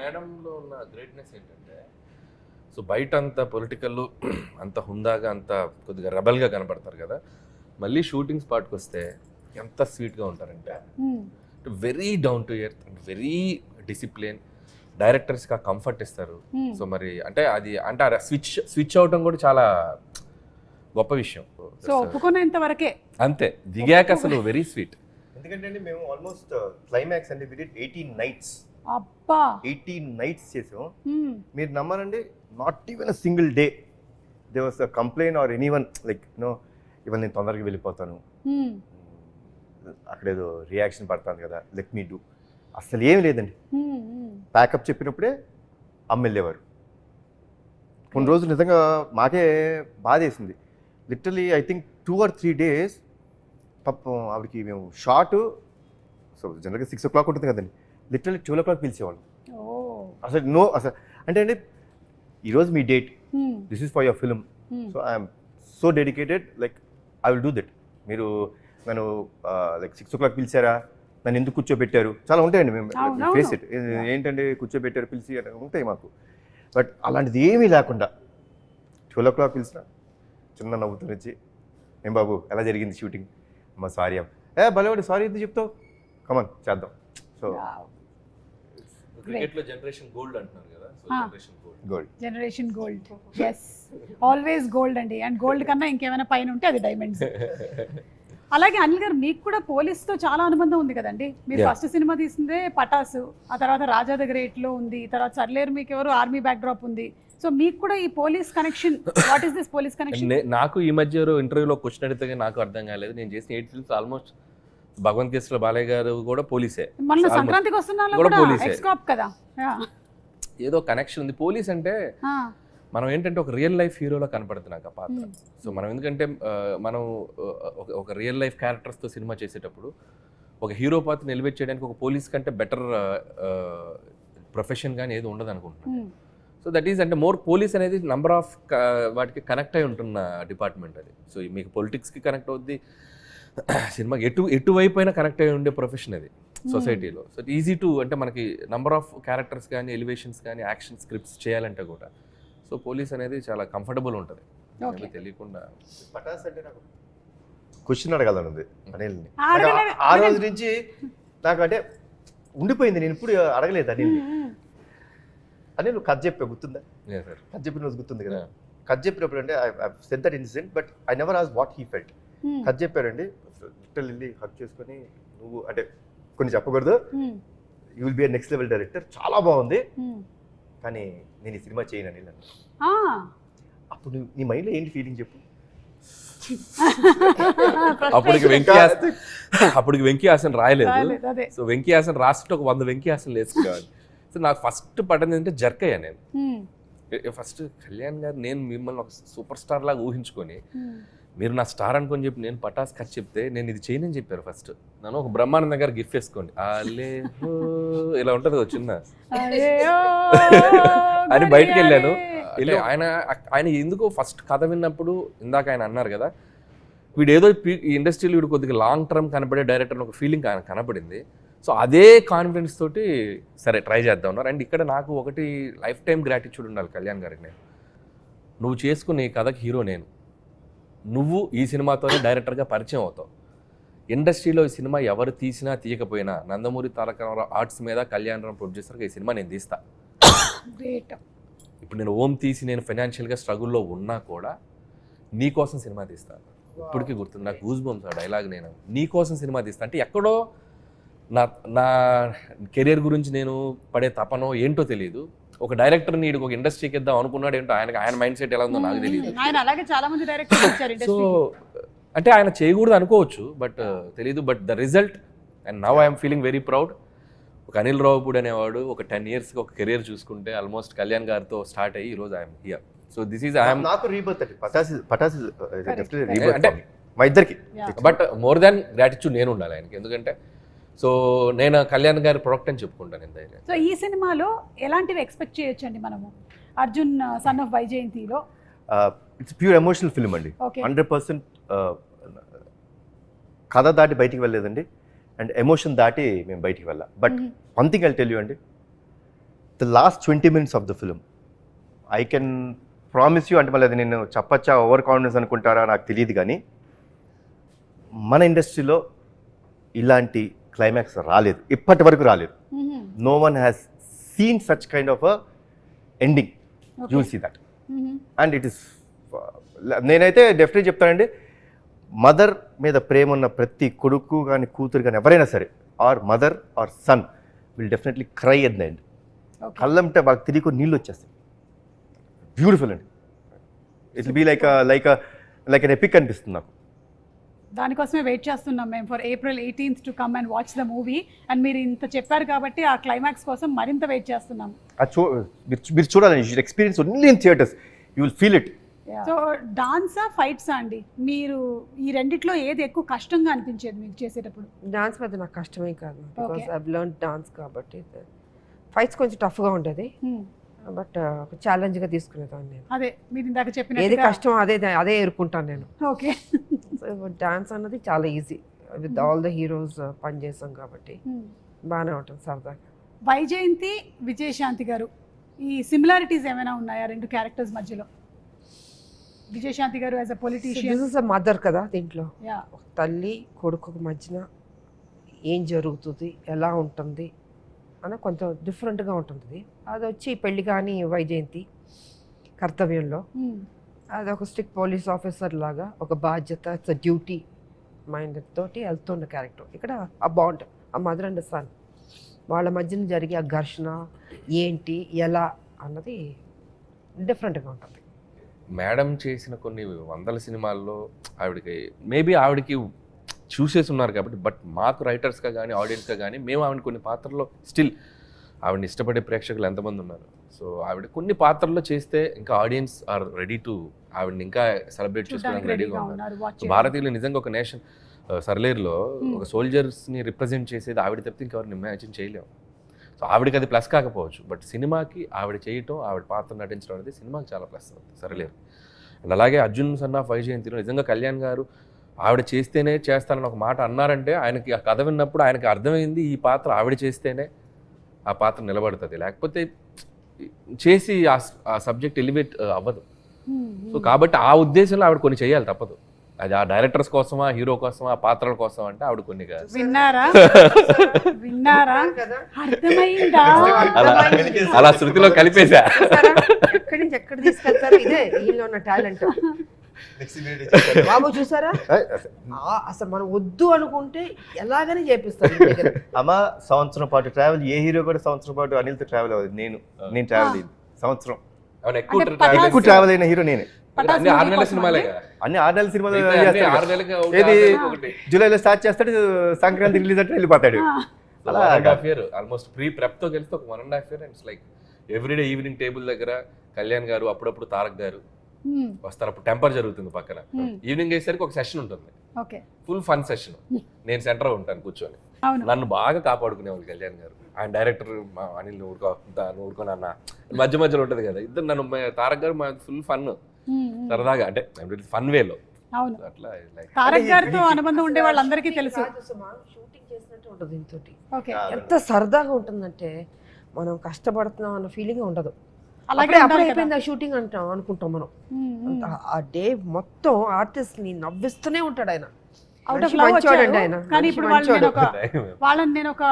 మేడంలో ఉన్న గ్రేట్నెస్ ఏంటంటే, సో బయట అంత పొలిటికల్ అంత హుందాగా అంత కొద్దిగా రెబల్గా కనపడతారు కదా, మళ్ళీ షూటింగ్ స్పాట్కి వస్తే ఎంత స్వీట్గా ఉంటారంటే very down to earth and very discipline. డైరెక్టర్స్కి ఆ కంఫర్ట్ ఇస్తారు. సో మరి అంటే అది అంటే స్విచ్ అవటం కూడా చాలా గొప్ప విషయం. సో ఒప్పుకునేంత వరకే అంతే, దిగాక అసలు వెరీ స్వీట్. ఎందుకంటే మేము ఆల్మోస్ట్ క్లైమాక్స్ అంటే we did 18 nights. అబ్బా 18 nights చేసాం. మీరు నమ్మరండి, not even a single day they was a complaint or anyone like ఇవాళ నేను తొందరగా వెళ్ళిపోతాను, అక్కడేదో రియాక్షన్ పడుతుంది కదా, లెట్ మీ డూ. అసలు ఏమి లేదండి. ప్యాకప్ చెప్పినప్పుడే అమ్మ వెళ్ళేవారు. కొన్ని రోజులు నిజంగా మాకే బాధ వేసింది. Literally I think 2 or 3 days పాపం ఆవిడకి మేము షార్ట్, సో జనరల్గా 6 o'clock ఉంటుంది కదండి, లిటరలీ 12 o'clock పిలిచేవాళ్ళు. అసలు అసలు అంటే అండి ఈరోజు మీ date, this is for your film, so I'm so dedicated, like I will do that. మీరు నన్ను లైక్ 6 o'clock పిలిచారా, నన్ను ఎందుకు కూర్చోబెట్టారు, చాలా ఉంటాయండి. మేము ఫేస్ ఇట్, ఏంటంటే కూర్చోబెట్టారు పిలిచి ఉంటాయి మాకు. బట్ అలాంటిది ఏమీ లేకుండా 12 o'clock పిలిచిన చిన్న నవ్వుతూ వచ్చి, ఏం బాబు ఎలా జరిగింది షూటింగ్, అమ్మ సారీ అమ్మ, భలేవాడు సారీ ఎందుకు చెప్తావు, కమన్ చేద్దాం. సో క్రికెట్లో జనరేషన్ గోల్డ్ అంటున్నారు కదా, so generation gold yes, always gold అండి. అండ్ గోల్డ్ కన్నా ఇంకేమైనా పైన ఉంటే అది డైమండ్స్. అలాగే అనిల్ గారు, మీకు కూడా పోలీస్తో చాలా అనుబంధం ఉంది కదండి. మీరు ఫస్ట్ సినిమా తీసిందే పటాసు, ఆ తర్వాత రాజా ద గ్రేట్లో ఉంది, తర్వాత సర్లేరు మీకు ఎవరు ఆర్మీ బ్యాక్ డ్రాప్ ఉంది. సో మీకు కూడా ఈ police connection, what is this police connection? నాకు ఈ మధ్య ఇంటర్వ్యూలో క్వశ్చన్ అడిగితే నాకు అర్థం కాలేదు. నేను చేసిన 8 films ఆల్మోస్ట్ భగవంత్ కేసులో బాలయ్య గారు కూడా పోలీసే, మన సంక్రాంతికి వస్తున్నా కూడా ఎక్స్కాప్ కదా, ఏదో కనెక్షన్ ఉంది. పోలీస్ అంటే మనం ఏంటంటే ఒక రియల్ లైఫ్ హీరోలో కనపడుతుంది నాకు ఆ పాత్ర. సో మనం ఎందుకంటే మనం ఒక రియల్ లైఫ్ క్యారెక్టర్స్తో సినిమా చేసేటప్పుడు ఒక హీరో పాత్ర ఎలివేట్ చేయడానికి ఒక పోలీస్ కంటే బెటర్ ప్రొఫెషన్ కానీ ఏది ఉండదు అనుకుంటున్నాను. సో దట్ ఈస్ అంటే మోర్ పోలీస్ అనేది నంబర్ ఆఫ్ వాటికి కనెక్ట్ అయి ఉంటున్న డిపార్ట్మెంట్ అది. సో మీకు పొలిటిక్స్కి కనెక్ట్ అవుద్ది, సినిమాకి ఎటువైపు అయినా కనెక్ట్ అయి ఉండే ప్రొఫెషన్ అది సొసైటీలో. సో ఈజీ టు అంటే మనకి నంబర్ ఆఫ్ క్యారెక్టర్స్ కానీ ఎలివేషన్స్ కానీ యాక్షన్ స్క్రిప్ట్స్ చేయాలంటే కూడా సో పోలీస్ అనేది చాలా కంఫర్టబుల్ ఉంటుంది తెలియకుండా. పటాస్ అంటే నాకు క్వశ్చన్ అడగాలనుంది అనిల్ని. ఆ రోజు నుంచి నాకు అంటే ఉండిపోయింది, నేను ఇప్పుడు అడగలేదు అనిల్ని. అనిల్ నువ్వు కథ చెప్పే గుర్తుందా? కథ చెప్పిన రోజు గుర్తుంది కదా. కథ చెప్పినప్పుడు అంటే I said that incident but I never asked what he felt. కథ చెప్పారండి, లిటిల్ వెళ్ళి హక్ చేసుకొని నువ్వు అంటే కొన్ని చెప్పకూడదు, you will be a next level director, చాలా బాగుంది కానీ నేను ఈ సినిమా చేయను అనిల్. అప్పుడు నీ మైండ్లో ఏంటి ఫీలింగ్ చెప్పు? అప్పటికి వెంకీ హాసన్ రాయలేదు. సో వెంకీ హాసన్ రాస్తుంటే ఒక 100 వెంకీ హాసన్ వేసుకోవాలి. సో నాకు ఫస్ట్ పడింది ఏంటంటే జర్క్ అయ్యా నేను. ఫస్ట్ కళ్యాణ్ గారు నేను మిమ్మల్ని ఒక సూపర్ స్టార్ లాగా ఊహించుకొని మీరు నా స్టార్ అనుకొని చెప్పి నేను పటాస్ ఖర్చు చెప్తే నేను ఇది చేయనని చెప్పారు. ఫస్ట్ నన్ను ఒక బ్రహ్మానంద గారు గిఫ్ట్ వేసుకోండి అలే ఇలా ఉంటుంది చిన్న అని బయటకు వెళ్ళాను. ఆయన ఎందుకో ఫస్ట్ కథ విన్నప్పుడు ఇందాక ఆయన అన్నారు కదా, వీడు ఏదో ఈ ఇండస్ట్రీలో వీడు కొద్దిగా లాంగ్ టర్మ్ కనపడే డైరెక్టర్ ఒక ఫీలింగ్ ఆయన కనపడింది. సో అదే కాన్ఫిడెన్స్ తోటి సరే ట్రై చేద్దాం ఉన్నారు. అండ్ ఇక్కడ నాకు ఒకటి లైఫ్ టైం గ్రాటిట్యూడ్ ఉండాలి కళ్యాణ్ గారికి. నేను నువ్వు చేసుకునే కథకి హీరో నేను, నువ్వు ఈ సినిమాతోనే డైరెక్టర్గా పరిచయం అవుతావు. ఇండస్ట్రీలో ఈ సినిమా ఎవరు తీసినా తీయకపోయినా నందమూరి తారక రామారావు ఆర్ట్స్ మీద కళ్యాణ్ రామ్ ప్రొడ్యూసర్గా ఈ సినిమా నేను తీస్తా. గ్రేట్. ఇప్పుడు నేను ఓం తీసి నేను ఫైనాన్షియల్గా స్ట్రగుల్లో ఉన్నా కూడా నీ కోసం సినిమా తీస్తాను. ఇప్పటికీ గుర్తుంది నాకు గూస్ బంప్స్ ఆ డైలాగ్. నేను నీ కోసం సినిమా తీస్తా అంటే ఎక్కడో నా కెరీర్ గురించి నేను పడే తపనో ఏంటో తెలియదు. ఒక డైరెక్టర్ని వీడికి ఒక ఇండస్ట్రీకి ఇద్దాం అనుకున్నాడు ఏంటో, ఆయన మైండ్ సెట్ ఎలా ఉందో నాకు తెలియదు. ఆయన అలాగే చాలా మంది డైరెక్టర్స్ వచ్చారు సో అంటే ఆయన చేయకూడదు అనుకోవచ్చు, బట్ తెలీదు. But the result and now I'm feeling very proud. ఒక అనిల్ రావుపూడి అనేవాడు ఒక 10 yearsకి ఒక కెరీర్ చూసుకుంటే ఆల్మోస్ట్ కళ్యాణ్ గారితో స్టార్ట్ అయ్యి ఈరోజు I'm here. So this is I'm నాకు రీబర్త్ అండి. పటాసి అంటే- అంటే మా ఇద్దరికి. బట్ మోర్ దాన్ గ్రాటిట్యూడ్ నేను ఉండాలి ఆయనకి. ఎందుకంటే సో నేను కళ్యాణ్ గారి ప్రొడక్ట్ అని చెప్పుకుంటాను నేను ధైర్యం. సో ఈ సినిమాలో ఎలాంటివి ఎక్స్పెక్ట్ చేయొచ్చండి మనము అర్జున్ సన్ ఆఫ్ వైజయంతిలో? ఇట్స్ ప్యూర్ ఎమోషనల్ ఫిల్మ్ అండి. Okay. 100% కథ దాటి బయటికి వెళ్ళలేదండి, అండ్ ఎమోషన్ దాటి మేము బయటికి వెళ్ళాం. But one thing I tell you అండి, the last 20 minutes of the film I can promise you, అంటే మళ్ళీ అది నేను చెప్పచ్చా ఓవర్ కాన్ఫిడెన్స్ అనుకుంటారా నాకు తెలియదు, కానీ మన ఇండస్ట్రీలో ఇలాంటి క్లైమాక్స్ రాలేదు, ఇప్పటి వరకు రాలేదు. No one has seen such kind of ending. You will see that. And it is, నేనైతే డెఫినెట్లీ చెప్తానండి, మదర్ మీద ప్రేమ ఉన్న ప్రతి కొడుకు కానీ కూతురు కానీ ఎవరైనా సరే, or mother or son will definitely cry at the end. కళ్ళంటే వాళ్ళకి తిరిగి నీళ్ళు వచ్చేస్తాయి. బ్యూటిఫుల్ అండి. It will be like an epic అనిపిస్తుంది నాకు. దానికోసమే వెయిట్ చేస్తున్నాం మేము for April 18th to come and watch the movie. And మీరు ఇంత చెప్పారు కాబట్టి ఆ క్లైమాక్స్ కోసం మరింత వెయిట్ చేస్తున్నాం. మీరు చూడాలండి, you should experience only in theatres, you will feel it. So డాన్సా ఫైట్సా అండి, మీరు ఈ రెండిట్లో ఏది ఎక్కువ కష్టంగా అనిపించేది మీకు చేసేటప్పుడు? డాన్స్ పెద్ద నాకు కష్టమే కాదు, బికాస్ ఐ లెర్న్ డాన్స్ కాబట్టి. ఫైట్స్ కొంచెం టఫ్గా ఉంటుంది, బట్ ఒక ఛాలెంజ్గా తీసుకునేదాన్ని నేను. అదే మీరు ఇందాక ఏది చెప్పిన కష్టం అదే ఎదుర్కొంటాను నేను. ఓకే. డాన్స్ అన్నది చాలా easy, with all the heroes పనిచేస్తాం కాబట్టి బాగానే ఉంటుంది సరదాగా. వైజయంతి, విజయశాంతి గారు, ఈ సిమిలారిటీస్ ఏమైనా ఉన్నాయా రెండు క్యారెక్టర్స్ మధ్యలో? విజయశాంతి గారు as a politician, this is a mother కదా, దీంట్లో యా, ఒక తల్లి కొడుకు మధ్యన ఏం జరుగుతుంది, ఎలా ఉంటుంది అని కొంచెం డిఫరెంట్గా ఉంటుంది. అది వచ్చి పెళ్లి కానీ వైజయంతి కర్తవ్యంలో అది ఒక స్ట్రిక్ట్ పోలీస్ ఆఫీసర్ లాగా ఒక బాధ్యత, ఇట్స్ డ్యూటీ మైండ్ తోటి వెళ్తున్న క్యారెక్టర్. ఇక్కడ ఆ బాండ్, ఆ మదర్ అండ్ సన్ వాళ్ళ మధ్యన జరిగే ఆ ఘర్షణ ఏంటి ఎలా అన్నది డిఫరెంట్గా ఉంటుంది. మేడం చేసిన కొన్ని వందల సినిమాల్లో ఆవిడకి చూసేసి ఉన్నారు కాబట్టి, బట్ మాకు రైటర్స్గా కానీ ఆడియన్స్గా కానీ మేము ఆవిడ కొన్ని పాత్రల్లో స్టిల్ ఆవిడని ఇష్టపడే ప్రేక్షకులు ఎంతమంది ఉన్నారు. సో ఆవిడ కొన్ని పాత్రల్లో చేస్తే ఇంకా ఆడియన్స్ ఆర్ రెడీ టు ఆవిడని ఇంకా సెలబ్రేట్ చేసుకోవడానికి రెడీగా ఉన్నారు. భారతీయులు నిజంగా ఒక నేషన్, సర్లేరులో ఒక సోల్జర్స్ని రిప్రజెంట్ చేసేది ఆవిడ తప్పితే ఇంకెవరిని ఇమాజిన్ చేయలేము. సో ఆవిడకి అది ప్లస్ కాకపోవచ్చు, బట్ సినిమాకి ఆవిడ చేయటం, ఆవిడ పాత్ర నటించడం అనేది సినిమాకి చాలా ప్లస్ అవుతుంది సర్లేరు. అండ్ అలాగే అర్జున్ సన్ ఆఫ్ వైజయంతిలో నిజంగా కళ్యాణ్ గారు ఆవిడ చేస్తేనే చేస్తానని ఒక మాట అన్నారంటే ఆయనకి ఆ కథ విన్నప్పుడు ఆయనకి అర్థమైంది ఈ పాత్ర ఆవిడ చేస్తేనే ఆ పాత్ర నిలబడుతుంది, లేకపోతే చేసి ఆ సబ్జెక్ట్ ఎలివేట్ అవ్వదు. సో కాబట్టి ఆ ఉద్దేశంలో ఆవిడ కొన్ని చేయాలి, తప్పదు. అది ఆ డైరెక్టర్స్ కోసమా, హీరో కోసమా, ఆ పాత్రల కోసం అంటే ఆవిడ కొన్ని కాదు. విన్నారా అర్థమైందా? అలా శృతిలో కలిపేశా. ఎక్కడి నుంచి ఎక్కడ తీసుకెళ్తారు, ఇదే వీళ్ళు ఉన్న టాలెంట్. బాబు చూసారా, అసలు మనం వద్దు అనుకుంటే ఎలాగని చేపిస్తారు. అమ్మ సంవత్సరం పాటు ట్రావెల్, ఏ హీరో కూడా సంవత్సరం పాటు అనిల్తో ట్రావెల్ అవ్వదు. నేను ట్రావెల్ అయింది సంవత్సరం. ఎక్కువ ట్రావెల్ అయిన హీరో నేనే. అన్ని 6 నెలల సినిమాలే కదా, అన్ని 6 నెలల సినిమాలు. 6 నెలలకి ఏది జూలైలో స్టార్ట్ చేస్తాడు, సంక్రాంతి రిలీజ్ అంటే వెళ్ళిపోతాడు. అలా 1.5 year ఆల్మోస్ట్ ప్రెప్ తో కలిస్తే ఒక 1.5 year. And like everyday evening table దగ్గర కళ్యాణ్ గారు, అప్పుడప్పుడు తారక్ గారు వస్తారు. అప్పుడు టెంపర్ జరుగుతుంది పక్కన. ఈవినింగ్ అయ్యేసరికి ఒక సెషన్ ఉంటుంది, ఫుల్ ఫన్ సెషన్. నేను సెంటర్ ఉంటాను కూర్చొని. నన్ను బాగా కాపాడుకునేవాళ్ళు కళ్యాణ్ గారు. ఆయన డైరెక్టర్ అనిల్ ఊరుకోని అన్న మధ్యలో ఉంటుంది కదా, ఇద్దరు నన్ను తారక్ గారు ఫుల్ ఫన్ సరదాగా, అంటే ఫన్ వేలో అవును, అట్లా లైక్ తారక్ గారితో అనుబంధం ఉండే వాళ్ళందరికీ తెలుసు. షూటింగ్ చేసినట్టు ఉంటుంది ఇంతోటి. ఓకే, ఎంత సరదాగా ఉంటుందంటే మనం కష్టపడుతున్నాం అన్న ఫీలింగ్ ఉండదు. అలాగే అప్పుడే ఉండాలి కదా. అయిపోయింది ఆ షూటింగ్ అనుకుంటాం మనం. ఆ డే మొత్తం ఆర్టిస్ట్ ని నవ్విస్తూనే ఉంటాడు ఆయన. అవుట్ ఆఫ్ మనిషి లవ్ మంచోడండి వచ్చారు. ఆయన. కానీ మనిషి ఇప్పుడు మంచోడు. వాళ్ళని నేను ఒక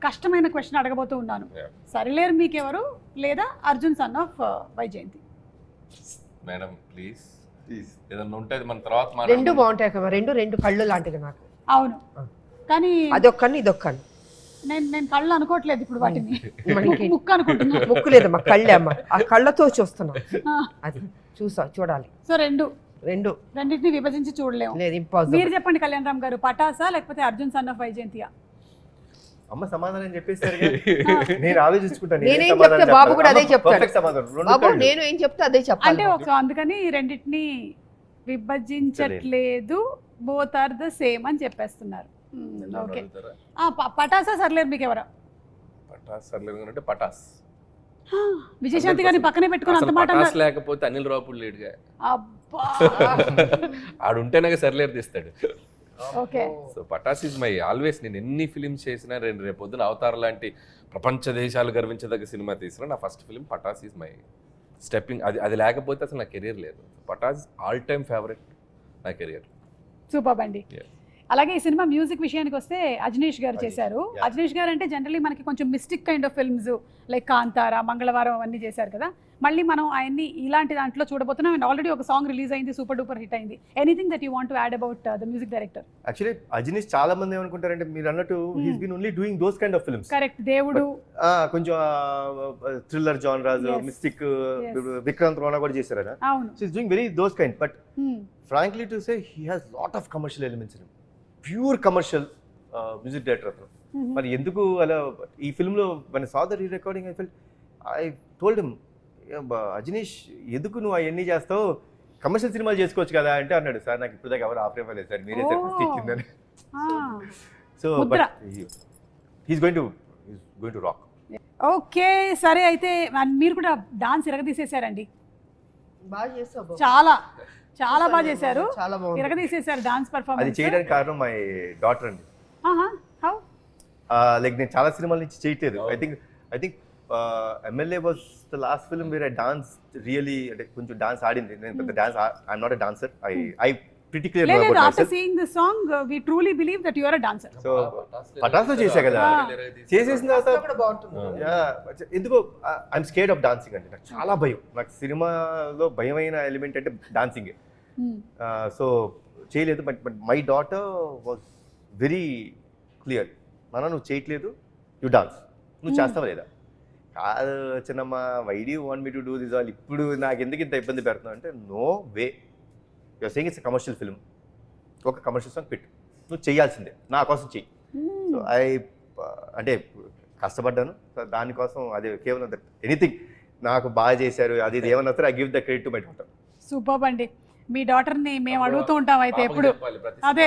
కష్టమైన క్వశ్చన్ అడగబోతూ ఉన్నాను. సరిలేరు మీకెవరు లేదా Arjun son of Vyjayanthi? Madam please ఏదన్నా ఉంటే అది మన తర్వాత రెండు బాగుంటాయి కదా, రెండు కళ్ళు లాంటివి నాకు. అవును, కానీ అదొక్కని ఇదొక్కని. నేను కళ్ళు అనుకోవట్లేదు ఇప్పుడు వాటిని, మనకి ముక్కు అనుకుంటున్నాను. ముక్కు లేదమ్మా, కళ్ళే అమ్మ. ఆ కళ్ళతో చూస్తున్నాం, అది చూడాలి. సో రెండింటిని విభజించి చూడలేము. లేదు, ఇంపాసిబుల్. మీరు చెప్పండి కళ్యాణ్ రామ్ గారు, పటాసా లేకపోతే అర్జున్ సన్ ఆఫ్ వైజయంతియా? అమ్మ సమాధానం చెప్పేస్తారు. నేను ఆలోచించుకుంటాను. నేనేం చెప్తే బాబు కూడా అదే చెప్తాడు. సమాధానం బాబు నేను ఏం చెప్తే అదే చెప్పాలి. అంటే ఒక అందుకని రెండింటిని విభజించట్లేదు, బోత్ ఆర్ ద సేమ్ అని చెప్పేస్తున్నారు. ఓకే, పటాసా సర్లేరు మీకు ఎవరా? పటాస్ సర్లేదు అంటే పటాస్. విజయశాంతి గారిని పక్కనే పెట్టుకుని అంత మాట పటాస్ లేకపోతే అనిల్ రావుపూడి లేడుగా. అబ్బా, ఆడుంటేనే సర్లేరు తీస్తాడు. Okay. So Pataas is my always. నేను ఎన్ని ఫిలిమ్స్ చేసినా, రేపు పొద్దున అవతార్ లాంటి ప్రపంచ దేశాలు గర్వించదగ్గ సినిమా తీసినా నా first film Pataas is my stepping. అది లేకపోతే అసలు నా కెరీర్ లేదు. పటాస్ ఆల్ టైమ్ ఫేవరెట్ నా కెరియర్. సూపర్ అండి. అలాగే ఈ సినిమా మ్యూజిక్ విషయానికి వస్తే అజనీష్ గారు చేశారు. అజనీష్ గారు అంటే జనరలీ మనకి కొంచెం mystic kind of films like Kantara, మంగళవారం అవన్నీ చేశారు కదా. మళ్ళీ మనం ఆయన్ని ఇలాంటి దాంట్లో చూడబోతున్నాం. అండ్ ఆల్రెడీ ఒక సాంగ్ రిలీజ్ అయింది, సూపర్ డూపర్ హిట్ అయింది. Anything that you want to add about the music director? Actually Ajaneesh చాలా మంది ఏమనుకుంటారంటే మీరు అన్నట్టు he's been only doing those kind of films. Correct, దేవుడు కొంచెం థ్రిల్లర్ జానరాస్, మిస్టిక్, విక్రాంత్ రోనా కూడా చేశారు ఆయన. అవును, so is doing very those kind. But frankly to say he has lot of commercial elements in him. Pure commercial music director అతను. మరి ఎందుకు అలా ఈ ఫిల్మ్లో మన saw the re recording I told him, Ajaneesh ఎందుకు నువ్వు అవన్నీ చేస్తావు, కమర్షియల్ సినిమాలు చేసుకోవచ్చు కదా అంటే అన్నాడు, సార్ నాకు ఇప్పుడు దాకా ఎవరు ఆఫర్ ఇవ్వలేదు సార్, మీరే సార్ ఫస్ట్ ఇచ్చిందని. So but he's going to rock. Okay, సరే అయితే మీరు కూడా డాన్స్ ఇరగదీసేశారండి. బాగా చేస్తావు, చాలా బాగా చేశారు, చాలా బాగుంది. ఇరగదీసేశారు డాన్స్ అది పర్ఫార్మెన్స్. చేయడానికి కారణం మై డాటర్ అండి. హౌ? లైక్ నేను చాలా సినిమాల నుంచి చేయట్లేదు. I think MLA was the last film where I dance really, అంటే కొంచెం డాన్స్ ఆడింది. నేను పెద్ద dance, I'm not a dancer. I pretty clear about my after self. Seeing this song we truly believe that you are a dancer. So పటాస్లో చేశా కదా, చేసేసిన తర్వాత కూడా బాగుంటుంది. ఎందుకో ఐఎమ్ స్కేర్డ్ ఆఫ్ డాన్సింగ్ అండి. నాకు చాలా భయం. నాకు సినిమాలో భయమైన ఎలిమెంట్ అంటే డాన్సింగే. సో చేయలేదు. But my daughter was very clear, నాన్న నువ్వు చేయట్లేదు, యూ డాన్స్, నువ్వు చేస్తావా లేదా? కాదు చిన్నమ్మ, why do you want me to do this all, ఇప్పుడు నాకు ఎందుకు ఇంత ఇబ్బంది పెడుతున్నావు అంటే, no way, your saying it's commercial film, ఒక కమర్షియల్ సాంగ్ పెట్టు, నువ్వు చేయాల్సిందే, నా కోసం చెయ్యి. సో అంటే కష్టపడ్డాను దానికోసం. అదే కేవలం దట్ ఎనీథింగ్ నాకు బాగా చేశారు అది ఇది ఏమన్నా సరే, I give the credit to my daughter. Super అండి. మీ డాటర్ని మేము అడుగుతూ ఉంటాం అయితే ఎప్పుడు. అదే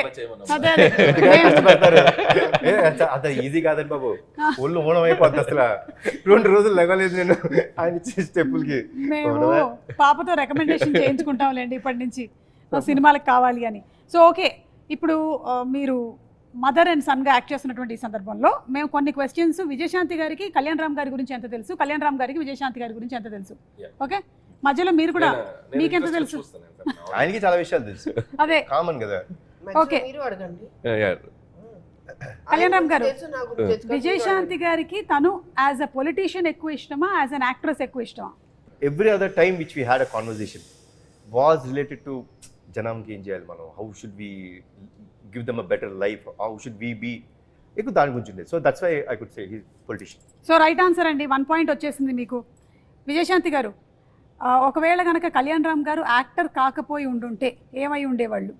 అంత ఈజీ కాదండి బాబు, ఒళ్ళు ఓనం అయిపోద్ది అసలు. 2 రోజులు లెగలేదు నేను ఆయన ఇచ్చే స్టెప్పులకి. మేము పాపతో రికమెండేషన్ చేయించుకుంటాంలేండి ఇప్పటి నుంచి సినిమాలకు కావాలి అని. సో ఓకే, ఇప్పుడు మీరు మదర్ అండ్ సన్గా యాక్ట్ చేస్తున్నటువంటి ఈ సందర్భంలో మేము కొన్ని క్వశ్చన్స్, విజయశాంతి గారికి కళ్యాణ్ రామ్ గారి గురించి ఎంత తెలుసు, కళ్యాణ్ రామ్ గారికి విజయశాంతి గారి గురించి ఎంత తెలుసు, ఓకే మధ్యలో మీరు కూడా మీకెంత తెలుసు? ఆయనకి చాలా విషయాలు తెలుసు, అదే కామన్ కదా. ఓకే, మీరు అడగండి. కళ్యాణ్ రామ్ గారు, విజయశాంతి గారికి తను యాజ్ అ పొలిటీషియన్ ఎక్కువ ఇష్టమా, యాజ్ అన్ యాక్ట్రెస్ ఎక్కువ ఇష్టమా? Every other time which we had a conversation was related to జనంకి ఏం చేయాలి మనం, how should we give them a better life, how should we be, ఎక్కువ దాని గురించి ఉండేది. So that's why I could say he politician. So right answer అండి, 1 point వచ్చేసింది మీకు. విజయశాంతి గారు, ఒకవేళ కనుక కళ్యాణ్ రామ్ గారు యాక్టర్ కాకపోయి ఉండుంటే ఏమై ఉండేవాళ్ళు?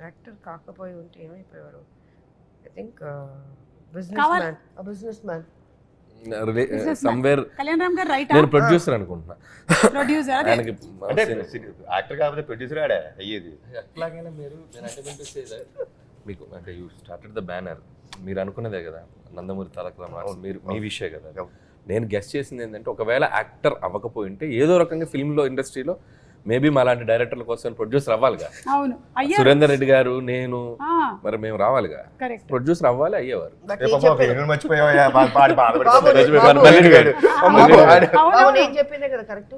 యాక్టర్ కాకపోయి ఉంటే ఏమైపోయారు? I think business man. Somewhere Kalyan Ram గారు రైట్ నేను ప్రొడ్యూసర్ అనుకుంటున్నా. ప్రొడ్యూసర్ అదే అంటే యాక్టర్ కాకపోతే ప్రొడ్యూసర్ ఆడే అయ్యేది. ఎట్లాగైనా మీరు మీకు అంటే యూ స్టార్టెడ్ ద బ్యానర్, మీరు అనుకున్నదే కదా నందమూరి తారక రామారావు, మీరు మీ విషయం కదా. నేను గెస్ట్ చేసింది ఏంటంటే, ఒకవేళ యాక్టర్ అవ్వకపోయింటే ఏదో రకంగా ఫిల్మ్లో ఇండస్ట్రీలో మేబీ మా లాంటి డైరెక్టర్ల కోసం ప్రొడ్యూసర్ అవ్వాలిగా. అవును అయ్యా సురేందర్ రెడ్డి గారు, నేను, మరి మేము రావాలిగా, కరెక్ట్. ప్రొడ్యూసర్ అవ్వాలి, అయ్యేవారు. బట్ ఏ నేను పాపం, చెప్పేది- నేను మర్చిపోయావా? బాడి బాబు, మళ్ళీ గాడు. అమ్మో, ఆడు. అవును, నేను చెప్పిందే కదా correct.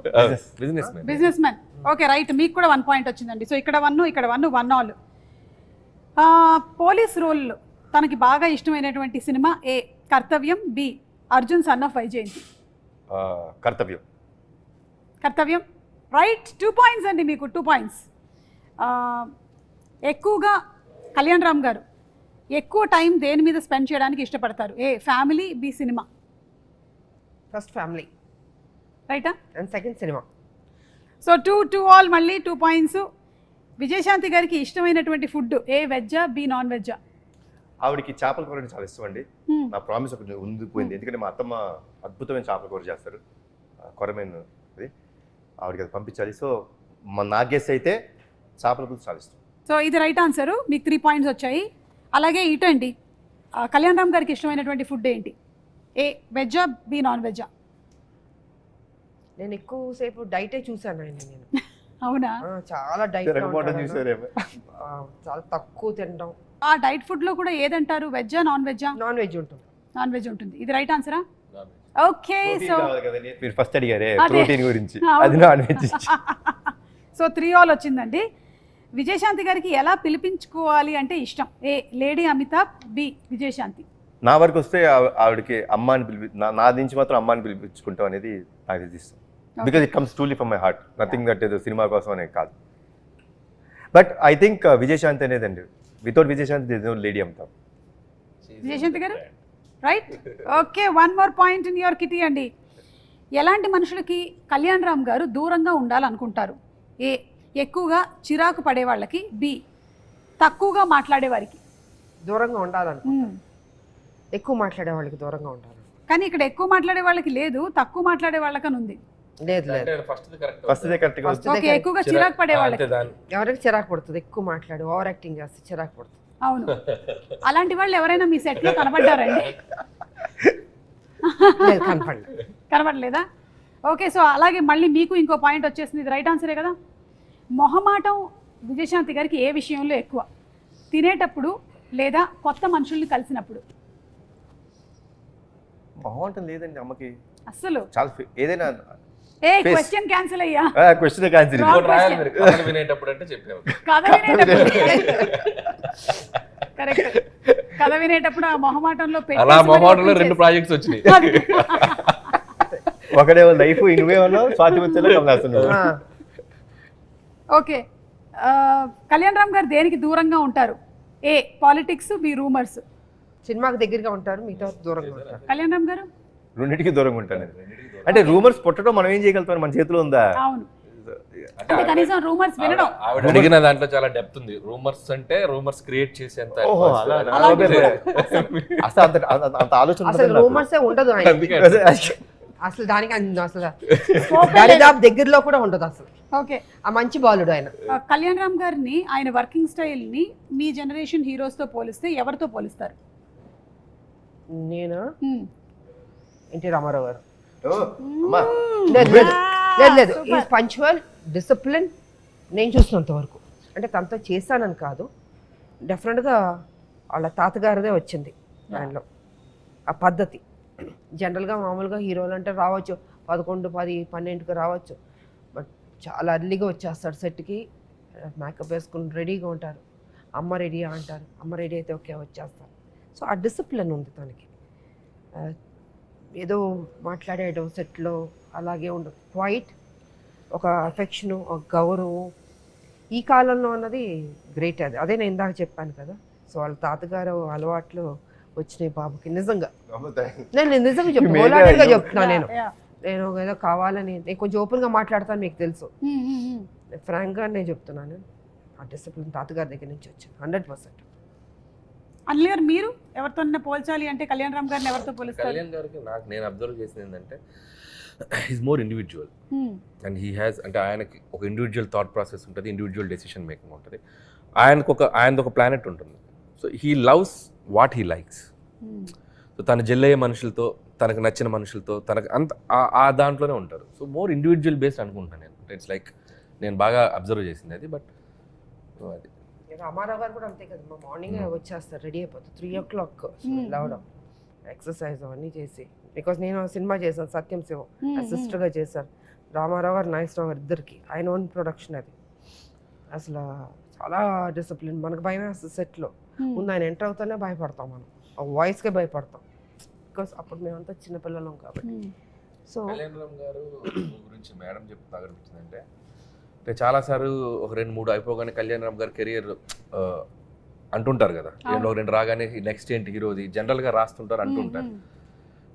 Business man. Business man. Okay right, మీకు కూడా 1 పాయింట్ వచ్చిందండి. సో ఇక్కడ 1 ఇక్కడ 1 ఆల్. పోలీస్ రోల్ తనకి బాగా ఇష్టమైనటువంటి సినిమా A Kartavyam, B Arjun son of Vyjayanthi. Kartavyam. Kartavyam right. 2 points అండి మీకు, 2 పాయింట్స్. ఎక్కువగా కళ్యాణ్ రామ్ గారు ఎక్కువ టైం దేని మీద స్పెండ్ చేయడానికి ఇష్టపడతారు? A family, B cinema. First family రైటా? And second cinema. So 2 all, మళ్ళీ 2 పాయింట్స్. విజయశాంతి గారికి ఇష్టమైనటువంటి ఫుడ్ ఏ వెజ్జా, బి నాన్ వెజ్జా? ఆవిడకి చేపల కూర అంటే చాలా ఇష్టం అండి. నా ప్రామిస్ కొంచెం ఉండిపోయింది, ఎందుకంటే మా అత్తమ్మ అద్భుతమైన చేపల కూర చేస్తారు, కొరమైన అది, ఆవిడకి అది పంపించాలి. సో నా గెస్ అయితే చేపల పులుసు చాలా ఇష్టం. సో ఇది రైట్ ఆన్సరు, మీకు 3 పాయింట్స్ వచ్చాయి. అలాగే ఇటండి, కళ్యాణ్ రామ్ గారికి ఇష్టమైనటువంటి ఫుడ్ ఏంటి? ఏ వెజ్జా, బి నాన్ వెజ్జా? నేను ఎక్కువసేపు డైటే చూసాను ఆయన. నేను అవునా? చాలా డైట్ చూసారేమో. చాలా తక్కువ తినడం. ఆ డైట్ ఫుడ్లో కూడా ఏదంటారు, వెజ్జా నాన్ వెజ్జా? నాన్ వెజ్ ఉంటుంది. నాన్ వెజ్ ఉంటుంది. ఇది రైట్ ఆన్సరా? ఓకే. సో మీరు ఫస్ట్ అడిగారే అదే. ప్రోటీన్ గురించి, అవును. అది నాన్ వెజ్. సో 3 ఆల్ వచ్చిందండి. విజయశాంతి గారికి ఎలా పిలిపించుకోవాలి అంటే ఇష్టం? ఏ లేడీ అమితాబ్, బి విజయశాంతి. నా వరకు వస్తే ఆవిడకి అమ్మ అని నా నుంచి మాత్రం అమ్మ అని పిలిపించుకుంటాం అనేది నాకు ఇది ఇష్టం. Because it comes truly from my heart, nothing that ఏదో సినిమా కోసం అనేది కాదు. బట్ ఐ థింక్ విజయశాంతి అనేదండి, without Vijayashanti this no lady Amitabh. Vijayashanti గారు right. Okay, 1 more point in your kitty అండి. ఎలాంటి మనుషులకి కళ్యాణ్ రామ్ గారు దూరంగా ఉండాలనుకుంటారు? ఏ ఎక్కువగా చిరాకు పడే వాళ్ళకి, బి తక్కువగా మాట్లాడే వారికి. దూరంగా ఉండాలను. ఎక్కువ మాట్లాడే వాళ్ళకి దూరంగా ఉండాలి. కానీ ఇక్కడ ఎక్కువ మాట్లాడే వాళ్ళకి లేదు, తక్కువ మాట్లాడే వాళ్ళకని ఉంది. లేదు లేదు, ఫస్ట్ కరెక్ట్ గా ఓకే, ఎక్కువగా చిరాకు పడే వాళ్ళకి. ఎవరికి చిరాకు పడుతుంది? ఎక్కువ మాట్లాడి ఓవర్ యాక్టింగ్ చేస్తే చిరాకు పడుతుంది. అవును, అలాంటి వాళ్ళు ఎవరైనా మీ సెట్లో కనబడ్డారండి? లేదు, కనపడలేదు. కనబడలేదా? ఓకే, సో అలాగే మళ్ళీ మీకు ఇంకో పాయింట్ వచ్చేసింది. ఇది రైట్ ఆన్సరే కదా. మొహమాటం విజయశాంతి గారికి ఏ విషయంలో ఎక్కువ? తినేటప్పుడు లేదా కొత్త మనుషుల్ని కలిసినప్పుడు? బాగుంటుంది లేదండి అమ్మకి అస్సలు చాలా ఏదైనా ఏ Face. క్వశ్చన్ క్యాన్సిల్ అయ్యా. Question cancel. Wrong. రాయాలి మీరు కథలు వినేటప్పుడు అంటే చెప్పాము. కథ వినేటప్పుడు కరెక్ట్. కథ వినేటప్పుడు ఆ మొహమాటంలో అలా మొహమాటంలో 2 ప్రాజెక్ట్స్ వచ్చినాయి. ఒకడేమో లైఫ్ ఇనువేమన్నా స్వాతి వచ్చేలా కమలాసను. ఓకే, కళ్యాణ్ రామ్ గారు దేనికి దూరంగా ఉంటారు? ఏ పాలిటిక్స్, బి రూమర్స్. సినిమాకి దగ్గరగా ఉంటారు, మిగతా దూరంగా ఉంటారు. కళ్యాణ్ రామ్ గారు రెండింటికి దూరంగా ఉంటాను. అంటే రూమర్స్ పుట్టడం మనం ఏం చేయగలుగుతాం, మన చేతిలో ఉందా? అవును, అంటే కనీసం రూమర్స్ వినడం. ఆవిడ అడిగిన దాంట్లో చాలా డెప్త్ ఉంది. రూమర్స్ అంటే రూమర్స్ క్రియేట్ చేసేంత ఓహో, అలా అలాంటిది. అసలు అంత ఆలోచన అసలు ఉండదు నాకు. రూమర్సే ఉండదు ఆయన. అందుకే అసలు దానికి అసలు దరిదాపు దగ్గరలో కూడా ఉండదు అసలు. ఓకే, ఆ మంచి బాలుడు ఆయన. కళ్యాణ్ రామ్ గారిని, ఆయన వర్కింగ్ స్టైల్ని మీ జనరేషన్ హీరోస్తో పోలిస్తే ఎవరితో పోలిస్తారు? నేను ఎన్టీ రామారావు గారు. ఓ, అమ్మా. లేదు లేదు లేదు లేదు, ఈజ్ పంచువల్, డిసిప్లిన్. నేను చూసినంత వరకు, అంటే తనతో చేశానని కాదు, డెఫినెట్గా వాళ్ళ తాతగారిదే వచ్చింది దానిలో ఆ పద్ధతి. జనరల్గా మామూలుగా హీరోలు అంటే రావచ్చు 11, 10, 12కి రావచ్చు, బట్ చాలా అర్లీగా వచ్చేస్తాడు సెట్కి. మేకప్ వేసుకుని రెడీగా ఉంటారు. అమ్మ రెడీ అంటారు, అమ్మ రెడీ అయితే ఓకే వచ్చేస్తారు. సో ఆ డిసిప్లిన్ ఉంది తనకి. ఏదో మాట్లాడేయడం సెట్లో అలాగే ఉండదు. క్వైట్, ఒక అఫెక్షను, ఒక గౌరవం ఈ కాలంలో అన్నది గ్రేట్. అదే నేను ఇందాక చెప్పాను కదా. సో వాళ్ళ తాతగారు అలవాట్లు వచ్చినాయి బాబుకి. నిజంగా నేను నిజంగా చెప్తాను, చెప్తున్నాను నేను. నేను ఏదో కావాలని, నేను కొంచెం ఓపెన్గా మాట్లాడతాను, మీకు తెలుసు. ఫ్రాంక్గా నేను చెప్తున్నాను, ఆ డిసిప్లిన్ తాతగారి దగ్గర నుంచి వచ్చింది 100%. అనిల్ గారు, మీరు ఎవరితో పోల్చాలి అంటే కళ్యాణ్ రామ్ గారిని ఎవరితో పోలిస్తారు? కళ్యాణ్ గారికి నేను అబ్జర్వ్ చేసింది ఏంటంటే he's more individual and he has, అంటే ఆయనకి ఒక ఇండివిజువల్ థాట్ ప్రాసెస్ ఉంటుంది, ఇండివిజువల్ డెసిషన్ మేకింగ్ ఉంటుంది. ఆయనది ఒక ప్లానెట్ ఉంటుంది. So he loves what he likes. So తను జెల్లయ్యే మనుషులతో, తనకు నచ్చిన మనుషులతో, తనకు అంత ఆ దాంట్లోనే ఉంటారు. సో మోర్ ఇండివిజువల్ బేస్డ్ అనుకుంటాను నేను. ఇట్స్ లైక్ నేను బాగా అబ్జర్వ్ చేసింది అది. బట్ అది రామారావు గారు కూడా అంతే కదా, మా మార్నింగ్ వచ్చేస్తారు, రెడీ అయిపోతారు 3 o'clock లేవడం, ఎక్సర్సైజ్ అవన్నీ చేసి. బికాస్ నేను సినిమా చేశాను సత్యం శివం, సిస్టర్గా చేశాను. రామారావు గారు నాగేశ్వరరావు గారు ఇద్దరికి ఆయన ఓన్ ప్రొడక్షన్ అది. అసలు చాలా డిసిప్లిన్. మనకు భయం వేస్తుంది సెట్లో, ముందు ఆయన ఎంటర్ అవుతానే భయపడతాం, మనం ఆ వాయిస్కే భయపడతాం, బికాస్ అప్పుడు మేమంతా చిన్నపిల్లలం కాబట్టి. సో కళ్యాణ్ రామ్ గారు గురించి మేడం చెప్తే అనిపించిందంటే, అంటే చాలాసార్లు ఒక 2-3 అయిపోగానే కళ్యాణ్ రామ్ గారి కెరియర్ అంటుంటారు కదా, ఒక 2 రాగానే నెక్స్ట్ ఏంటి హీరోది జనరల్గా రాస్తుంటారు అంటుంటారు.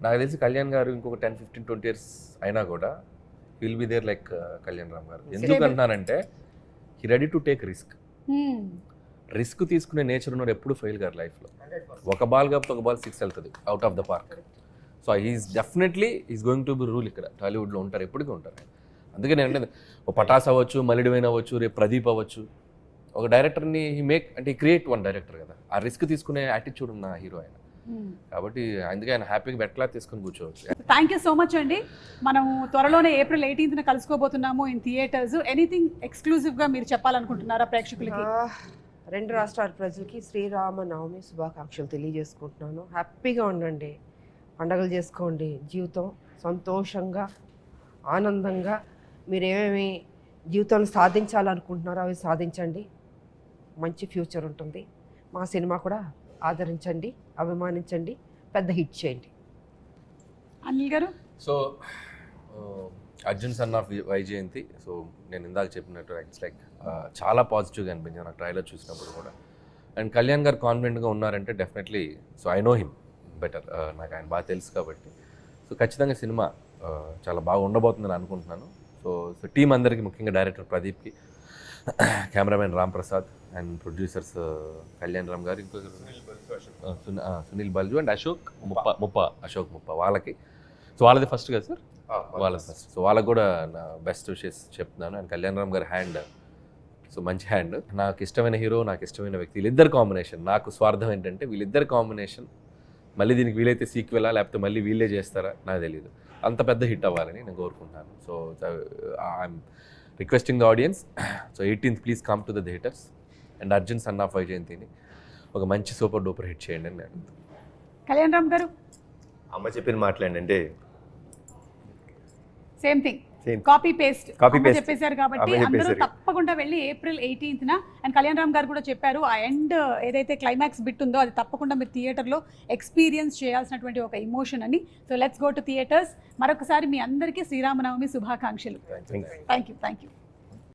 నాకు తెలిసి కళ్యాణ్ గారు ఇంకొక 10-15-20 years అయినా కూడా will be there like Kalyan Ram garu. ఎందుకు అంటున్నానంటే, he ready to take risk తీసుకునే నేచర్ ఉన్నాడు, ఎప్పుడు ఫెయిల్ గారు లైఫ్లో. ఒక బాల్ కాబట్టి ఒక బాల్ 6 వెళ్తుంది out of the park. So he's definitely is going to be rule ఇక్కడ టాలీవుడ్లో ఉంటారు, ఎప్పటికీ ఉంటారు. అందుకే నేను అంటే ఓ పటాస్ అవ్వచ్చు, మలిడివైన్ అవ్వచ్చు, రేపు ప్రదీప్ అవ్వచ్చు, ఒక డైరెక్టర్ని అంటే క్రియేట్ వన్ డైరెక్టర్ కదా, ఆ రిస్క్ తీసుకునే యాటిట్యూడ్ ఉన్న హీరో ఆయన. కాబట్టి అందుకే ఆయన హ్యాపీగా బెట్లా తీసుకుని కూర్చోవచ్చు. థ్యాంక్ యూ సో మచ్ అండి. మనం త్వరలోనే April 18th కలుసుకోబోతున్నాము ఇన్ థియేటర్స్. ఎనీథింగ్ ఎక్స్క్లూజివ్గా మీరు చెప్పాలనుకుంటున్నారా ప్రేక్షకులకి? 2 రాష్ట్రాల ప్రజలకి శ్రీరామనవమి శుభాకాంక్షలు తెలియజేసుకుంటున్నాను. హ్యాపీగా ఉండండి, పండగలు చేసుకోండి, జీవితం సంతోషంగా ఆనందంగా మీరు ఏమేమి జీవితంలో సాధించాలనుకుంటున్నారో అవి సాధించండి, మంచి ఫ్యూచర్ ఉంటుంది. మా సినిమా కూడా ఆదరించండి, అభిమానించండి, పెద్ద హిట్ చేయండి. అనిల్ గారు? So Arjun son of Vyjayanthi. So నేను ఇందాక చెప్పినట్టు ఇట్స్ లైక్ చాలా పాజిటివ్గా అనిపించింది నాకు ట్రైలర్ చూసినప్పుడు కూడా. అండ్ కళ్యాణ్ గారు కాన్ఫిడెంట్గా ఉన్నారంటే definitely, so I know him better, నాకు ఆయన బాగా తెలుసు కాబట్టి. సో ఖచ్చితంగా సినిమా చాలా బాగా ఉండబోతుందని అనుకుంటున్నాను. సో టీం అందరికీ, ముఖ్యంగా డైరెక్టర్ ప్రదీప్కి, cameraman Ram Prasad and producers Kalyan Ram గారు, ఇంకో సునీల్ బల్జు అండ్ అశోక్ ముప్ప వాళ్ళకి. సో వాళ్ళది ఫస్ట్ కదా సార్? వాళ్ళది ఫస్ట్. సో వాళ్ళకి కూడా నా బెస్ట్ విషెస్ చెప్తున్నాను. అండ్ కళ్యాణ్ రామ్ గారి హ్యాండ్, సో మంచి హ్యాండ్. నాకు ఇష్టమైన హీరో, నాకు ఇష్టమైన వ్యక్తి, వీళ్ళిద్దరు కాంబినేషన్. నాకు స్వార్థం ఏంటంటే వీళ్ళిద్దరు కాంబినేషన్ మళ్ళీ దీనికి వీలైతే సీక్వెలా లేకపోతే మళ్ళీ వీళ్ళే చేస్తారా నాకు తెలియదు, అంత పెద్ద హిట్ అవ్వాలని నేను కోరుకుంటున్నాను. So I'm requesting the audience, so 18th please come to the theatres and Arjun son of వైజయంతిని ఒక మంచి సూపర్ డూపర్ హిట్ చేయండి అని నేను. కళ్యాణ్ రామ్ గారు? అమ్మ చెప్పిన మాట్లాడండి, సేమ్ థింగ్, కాపీ పేస్ట్ చెప్పేశారు కాబట్టి అమ్మ అందరూ చెప్పేశారు. తప్పకుండా వెళ్ళి April 18th and Kalyan Ram గారు కూడా చెప్పారు ఆ ఎండ్ ఏదైతే క్లైమాక్స్ బిట్ ఉందో అది తప్పకుండా మీరు థియేటర్లో ఎక్స్పీరియన్స్ చేయాల్సినటువంటి ఒక ఎమోషన్ అని. So let's go to theatres. మరొకసారి మీ అందరికీ శ్రీరామనవమి శుభాకాంక్షలు. Thank you.